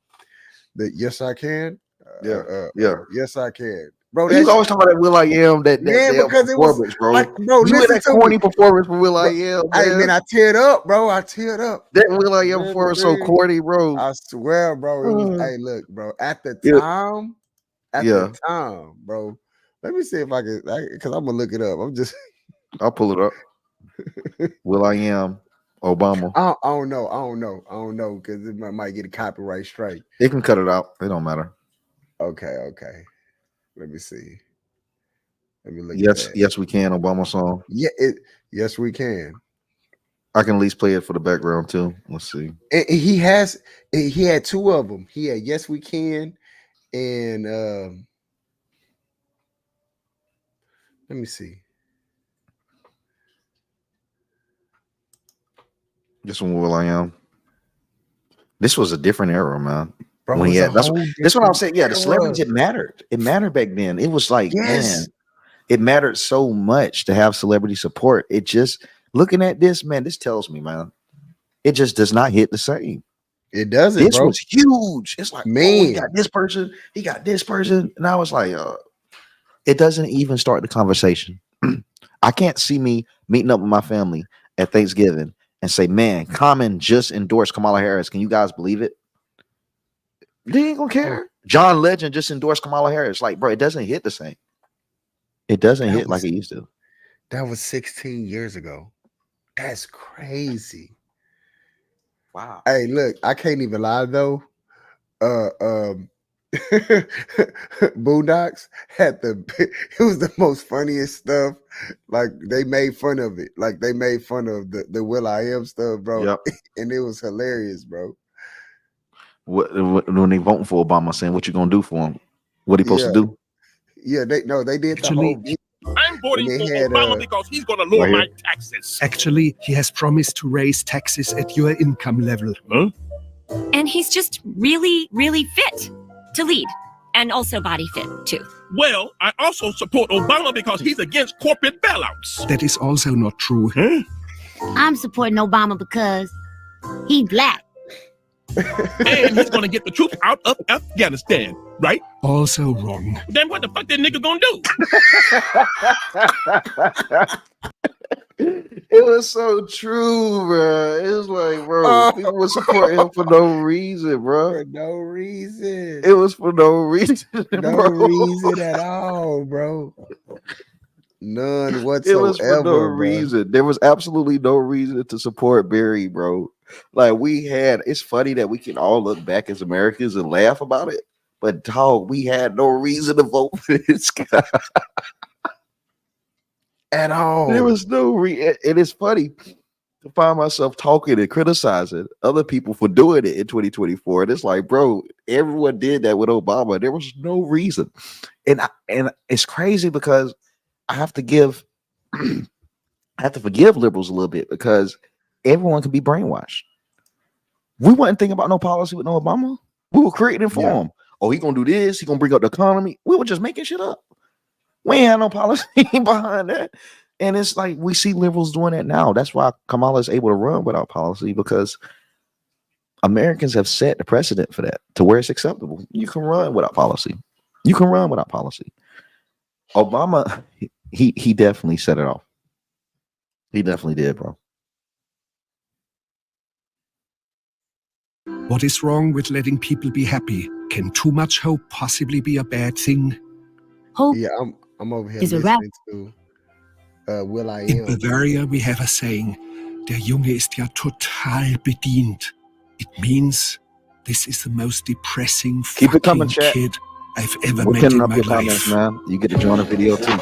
Yes, I can. Yes, I can, bro. You always talk about that Will I Am, that because it was bro. like, bro, you had that corny performance for Will I Am. Hey man, I teared up, bro. I teared up. That Will I Am performance so corny, bro. I swear, bro. It was. Hey, look, bro. At the time, bro. Let me see if I can, because I'm gonna look it up. I'll pull it up. Will I Am Obama. I don't know, because it might get a copyright strike. They can cut it out. It don't matter. Okay. Let me see. Let me look. Yes, we can. Obama song. Yeah, yes, we can. I can at least play it for the background too. Let's see. And he had two of them. He had Yes We Can, and let me see. This one, Will I Am. This was a different era, man. Bro, when he had, that's what I'm saying. Yeah, the celebrities, it mattered. It mattered back then. It was like, man, it mattered so much to have celebrity support. It just, looking at this, man, this tells me, man, it just does not hit the same. It doesn't. This was huge. It's like, man, he got this person, and I was like, it doesn't even start the conversation. I can't see me meeting up with my family at Thanksgiving and say, man, Common just endorsed Kamala Harris. Can you guys believe it? They ain't gonna care. John Legend just endorsed Kamala Harris. Like, bro, it doesn't hit the same. It doesn't hit like it used to. That was 16 years ago. That's crazy. Wow. Hey, look, I can't even lie though. Boondocks had it was the most funniest stuff. Like they made fun of it. Like they made fun of the Will I Am stuff, bro. Yep. And it was hilarious, bro. when they voting for Obama, saying what you gonna do for him, what he supposed to do. Yeah, they did the whole video. I'm voting And for they had, Obama because he's going to lower right here. my taxes. Actually, he has promised to raise taxes at your income level. Huh? And he's just really, really fit to lead. And also body fit, too. Well, I also support Obama because he's against corporate bailouts. That is also not true. Huh? I'm supporting Obama because he black. And he's going to get the troops out of Afghanistan, right? Also wrong. Then what the fuck that nigga gonna do? It was so true, bro. It was like, bro, people were supporting him for no reason, bro. For no reason. It was for no reason, No bro. reason at all, bro. None whatsoever. It was for no bro. reason. There was absolutely no reason to support Barry, bro. Like it's funny that we can all look back as Americans and laugh about it, but dog, we had no reason to vote for this guy At all. There was no reason. It is funny to find myself talking and criticizing other people for doing it in 2024. And it's like, bro, everyone did that with Obama. There was no reason. And it's crazy because I have to forgive liberals a little bit because everyone can be brainwashed. We wasn't thinking about no policy with no Obama. We were creating for him. Oh, he gonna do this. He gonna bring up the economy. We were just making shit up. We ain't had no policy behind that. And it's like we see liberals doing that now. That's why Kamala is able to run without policy, because Americans have set the precedent for that to where it's acceptable. You can run without policy. You can run without policy. Obama, he definitely set it off. He definitely did, bro. What is wrong with letting people be happy? Can too much hope possibly be a bad thing? Hope Yeah, I'm over here is a rap. listening to Will I In Am. Bavaria, we have a saying, der Junge ist ja total bedient. It means this is the most depressing Keep it coming, fucking chat. kid I've ever We're met pinning in up my your comments, life. man. You get to join the video too.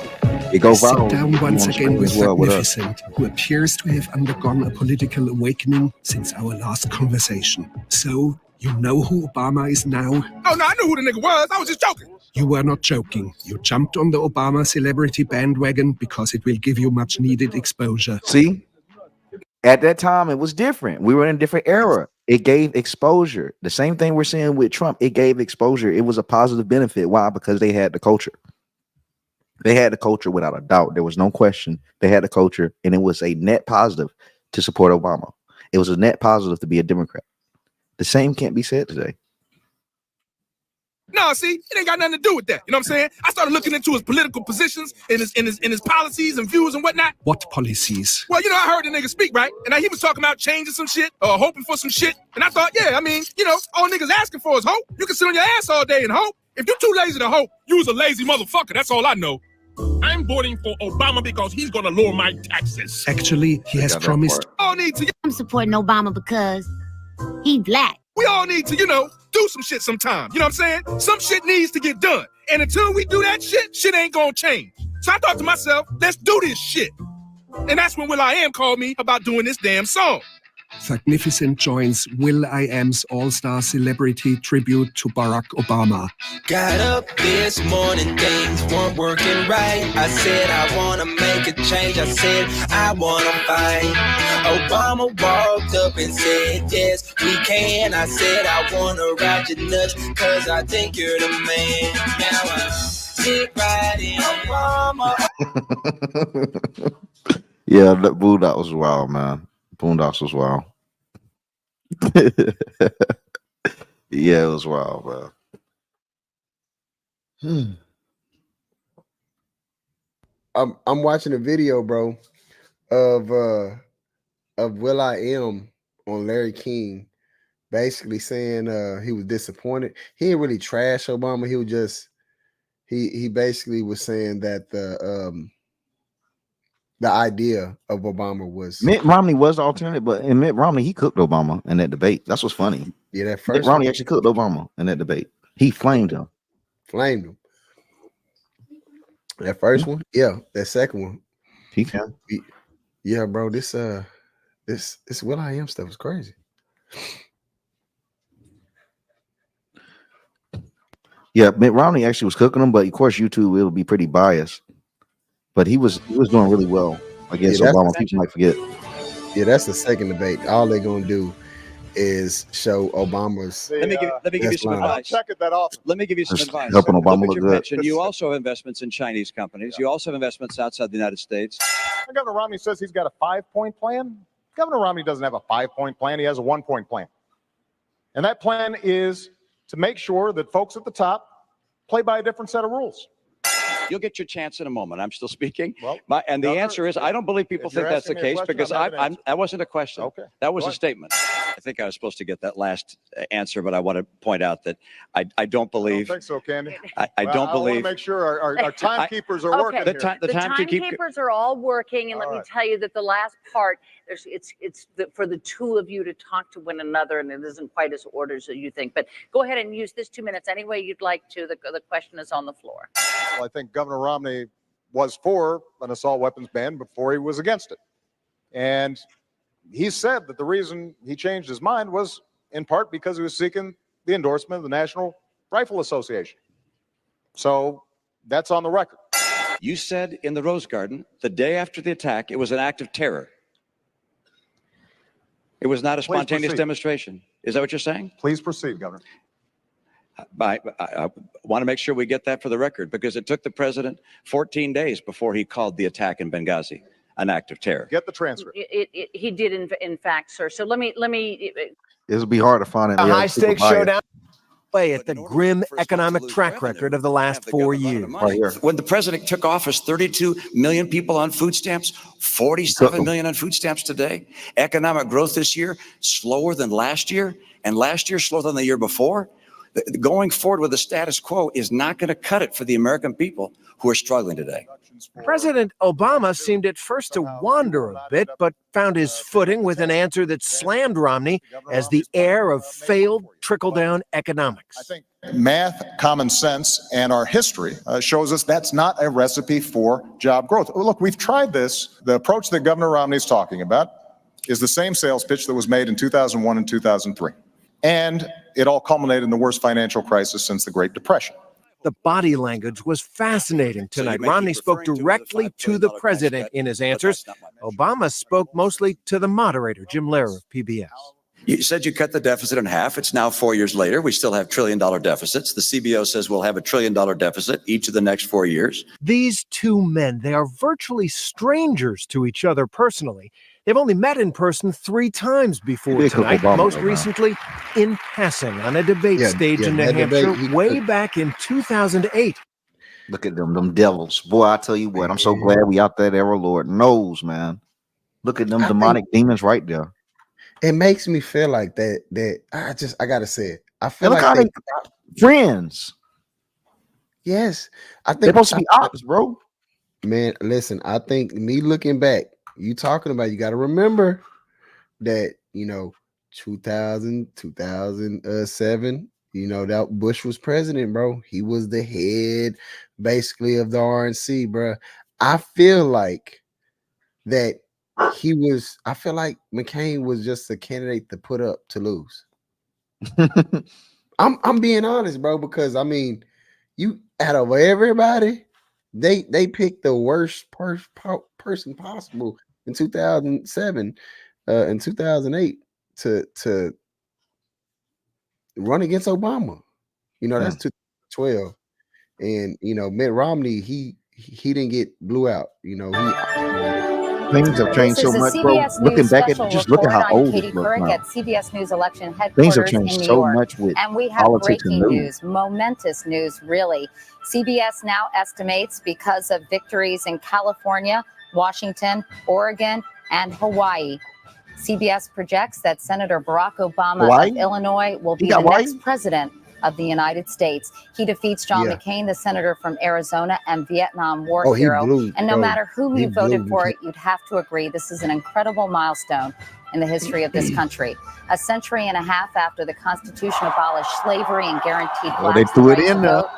It goes Sit viral. down You once on again screen with as well with us. Magnificent, who appears to have undergone a political awakening since our last conversation. So, you know who Obama is now? Oh, no, I knew who the nigga was. I was just joking. You were not joking. You jumped on the Obama celebrity bandwagon because it will give you much needed exposure. See, at that time, it was different. We were in a different era. It gave exposure. The same thing we're seeing with Trump. It gave exposure. It was a positive benefit. Why? Because they had the culture. They had the culture without a doubt. There was no question. They had the culture, and it was a net positive to support Obama. It was a net positive to be a Democrat. The same can't be said today. No, see, it ain't got nothing to do with that. You know what I'm saying? I started looking into his political positions and his policies and views and whatnot. What policies? Well, you know, I heard the nigga speak, right? And he was talking about changing some shit or hoping for some shit. And I thought, yeah, I mean, you know, all niggas asking for is hope. You can sit on your ass all day and hope. If you're too lazy to hope, you's a lazy motherfucker. That's all I know. I'm voting for Obama because he's going to lower my taxes. Actually, he has promised. All need to, I'm supporting Obama because he black. we all need to, you know, do some shit sometime. You know what I'm saying? Some shit needs to get done. And until we do that shit ain't gonna change. So I thought to myself, let's do this shit. And that's when Will I Am called me about doing this damn song. Magnificent joins Will I Am's all-star celebrity tribute to Barack Obama. Got up this morning, things weren't working right. I said I wanna make a change. I said I wanna fight. Obama walked up and said, yes, we can. I said I wanna ride your nuts, cause I think you're the man. Now I sit right in Obama. Yeah, that Boondocks was wild, man. Boondocks was wild. Yeah, it was wild, man. I'm watching a video, bro, of Will I Am on Larry King, basically saying he was disappointed. He didn't really trash Obama. He was just he basically was saying that the idea of Obama was Mitt Romney was the alternative, but in Mitt Romney, he cooked Obama in that debate. That's what's funny. yeah, that Mitt first Romney one, actually cooked Obama in that debate. He flamed him. flamed him. That first one, yeah. That second one, He can. yeah, bro. This Will I Am stuff is crazy. Yeah, Mitt Romney actually was cooking them, but of course YouTube it'll be pretty biased. But he was doing really well against Obama. People might forget. Yeah, that's the second debate. All they're gonna do is show Obama's. Let me give you some line. advice. Check it that often. Let me give you some Just advice. helping Obama Look look at your good. pension. You also have investments in Chinese companies. You also have investments outside the United States. Governor Romney says he's got a 5-point plan. Governor Romney doesn't have a 5-point plan. He has a 1-point plan. And that plan is to make sure that folks at the top play by a different set of rules. You'll get your chance in a moment. I'm still speaking. Well, And the Governor, answer is I don't believe people if you're think that's the asking me a case question, because I'm happy to answer. that wasn't a question. Okay. That was Go a ahead. statement. I think I was supposed to get that last answer, but I want to point out that I don't I don't believe. think so, Candy. I Well, don't I want believe. to make sure our timekeepers are Okay. working The here. the time to keep. timekeepers are all working, and All let me right. tell you that the last part, for the two of you to talk to one another, and it isn't quite as orders as you think. But go ahead and use this 2 minutes any way you'd like to. The question is on the floor. Well, I think Governor Romney was for an assault weapons ban before he was against it. And he said that the reason he changed his mind was in part because he was seeking the endorsement of the National Rifle Association. So that's on the record. You said in the Rose Garden the day after the attack, it was an act of terror. It was not a Please spontaneous proceed. demonstration. Is that what you're saying? Please proceed, Governor. I want to make sure we get that for the record because it took the president 14 days before he called the attack in Benghazi an act of terror. Get the transcript. He did, in fact, sir. So let me. It'll be hard to find it. A high-stakes showdown play at the grim economic track record of the last 4 years. Right here. When the president took office, 32 million people on food stamps, 47 million on food stamps today. Economic growth this year slower than last year, and last year slower than the year before. Going forward with the status quo is not going to cut it for the American people who are struggling today. President Obama seemed at first to wander a bit, but found his footing with an answer that slammed Romney as the heir of failed trickle-down economics. I think math, common sense, and our history shows us that's not a recipe for job growth. Look, we've tried this. The approach that Governor Romney is talking about is the same sales pitch that was made in 2001 and 2003. And it all culminated in the worst financial crisis since the Great Depression. The body language was fascinating tonight. Romney spoke directly to the president in his answers. Obama spoke mostly to the moderator, Jim Lehrer of PBS. You said you cut the deficit in half. It's now 4 years later. We still have trillion-dollar deficits. The CBO says we'll have $1 trillion deficit each of the next 4 years. These two men, they are virtually strangers to each other personally. They've only met in person 3 times before Big tonight, Obama, most though, recently in passing on a debate stage in New that Hampshire debate, way back in 2008. Look at them devils. Boy, I tell you what, I'm so glad we out that era, Lord knows, man. Look at them demonic demons right there. It makes me feel like that I gotta say it. I feel And look like how they friends. yes. I think They're supposed to be ops, bro. Man, listen, I think me looking back, you talking about, you got to remember that, 2007, that Bush was president, bro. He was the head basically of the RNC, bro. I feel like McCain was just a candidate to put up to lose. I'm being honest, bro, because I mean, you out of everybody, they picked the worst person possible in 2007 and 2008 to run against Obama. That's 2012, and Mitt Romney he didn't get blew out. Things have changed so much, bro. Looking back at just look at how old Katie it looks Couric now. at CBS News election Things headquarters have in changed New so York. much with And we have politics and breaking news. momentous news, really. CBS now estimates because of victories in California, Washington, Oregon, and Hawaii. CBS projects that Senator Barack Obama Hawaii? of Illinois will be got the Hawaii? next president of the United States. He defeats John Yeah. McCain, the senator from Arizona and Vietnam War Oh, he hero. blew, And no bro. matter who He you voted blew for, McCain. you'd have to agree this is an incredible milestone in the history of this country. A century and a half after the Constitution abolished slavery and guaranteed Well, they blacks threw the it right in to there. vote,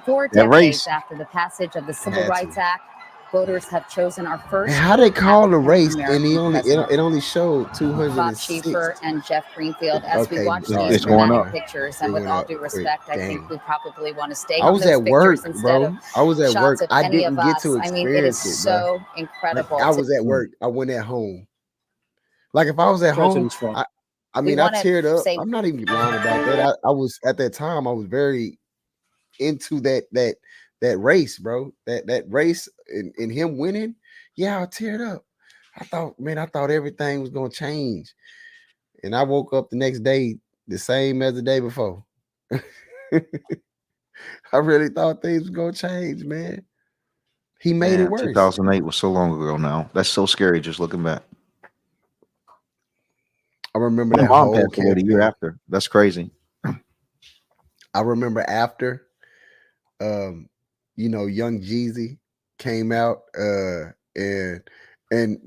4 That decades race. after the passage of the Civil Had to. Rights Act, voters have chosen our first. And how they call the race, and African-American it only showed Bob 206. Schieffer and Jeff Greenfield. As we Okay, watch no, these it's going dramatic up. pictures, It and with went all up due quick. respect, I think Dang. we probably want to stay I on was those at work, pictures instead bro. of I was at shots work. of I any didn't of get us. to I mean, it is experience it, bro. so Like, incredible. I was at work. I went at home. Like if I was at home, I mean, I wanna teared up. say- I'm not even lying about that. I was at that time. I was very into that race, bro. That race and him winning. Yeah, I teared up. I thought everything was gonna change, and I woke up the next day the same as the day before. I really thought things was gonna change, man. He made it Man, worse. 2008 was so long ago now. That's so scary just looking back. I remember My that mom whole passed away the year campaign. after. That's crazy. I remember after, Young Jeezy came out, and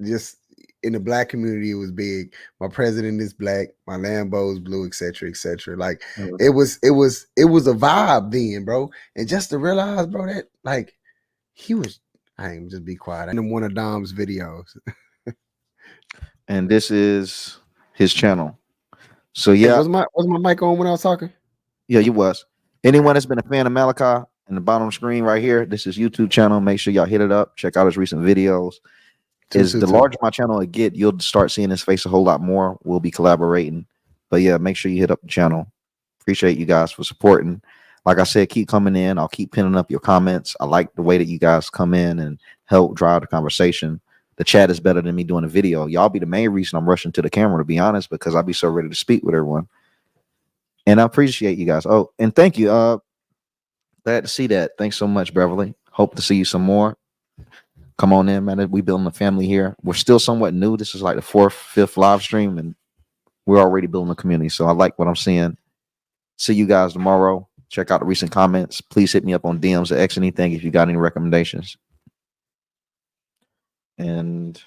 just in the black community, it was big. My president is black, my Lambo's blue, etc., etc. Like it was a vibe then, bro. And just to realize, bro, that like he was. I ain't just be quiet. I'm in one of Dom's videos. And this is his channel. So Hey, yeah, was my mic on when I was talking? yeah, you was. Anyone that's been a fan of Malachi in the bottom of the screen right here, this is YouTube channel. Make sure y'all hit it up. Check out his recent videos. The larger my channel will get, you'll start seeing his face a whole lot more. We'll be collaborating. But yeah, make sure you hit up the channel. Appreciate you guys for supporting. Like I said, keep coming in. I'll keep pinning up your comments. I like the way that you guys come in and help drive the conversation. The chat is better than me doing a video. Y'all be the main reason I'm rushing to the camera, to be honest, because I'll be so ready to speak with everyone. And I appreciate you guys. Oh, and thank you. Glad to see that. Thanks so much, Beverly. Hope to see you some more. Come on in, man. We building a family here. We're still somewhat new. This is like the 4th, 5th live stream, and we're already building a community. So I like what I'm seeing. See you guys tomorrow. Check out the recent comments. Please hit me up on DMs or X anything if you got any recommendations. And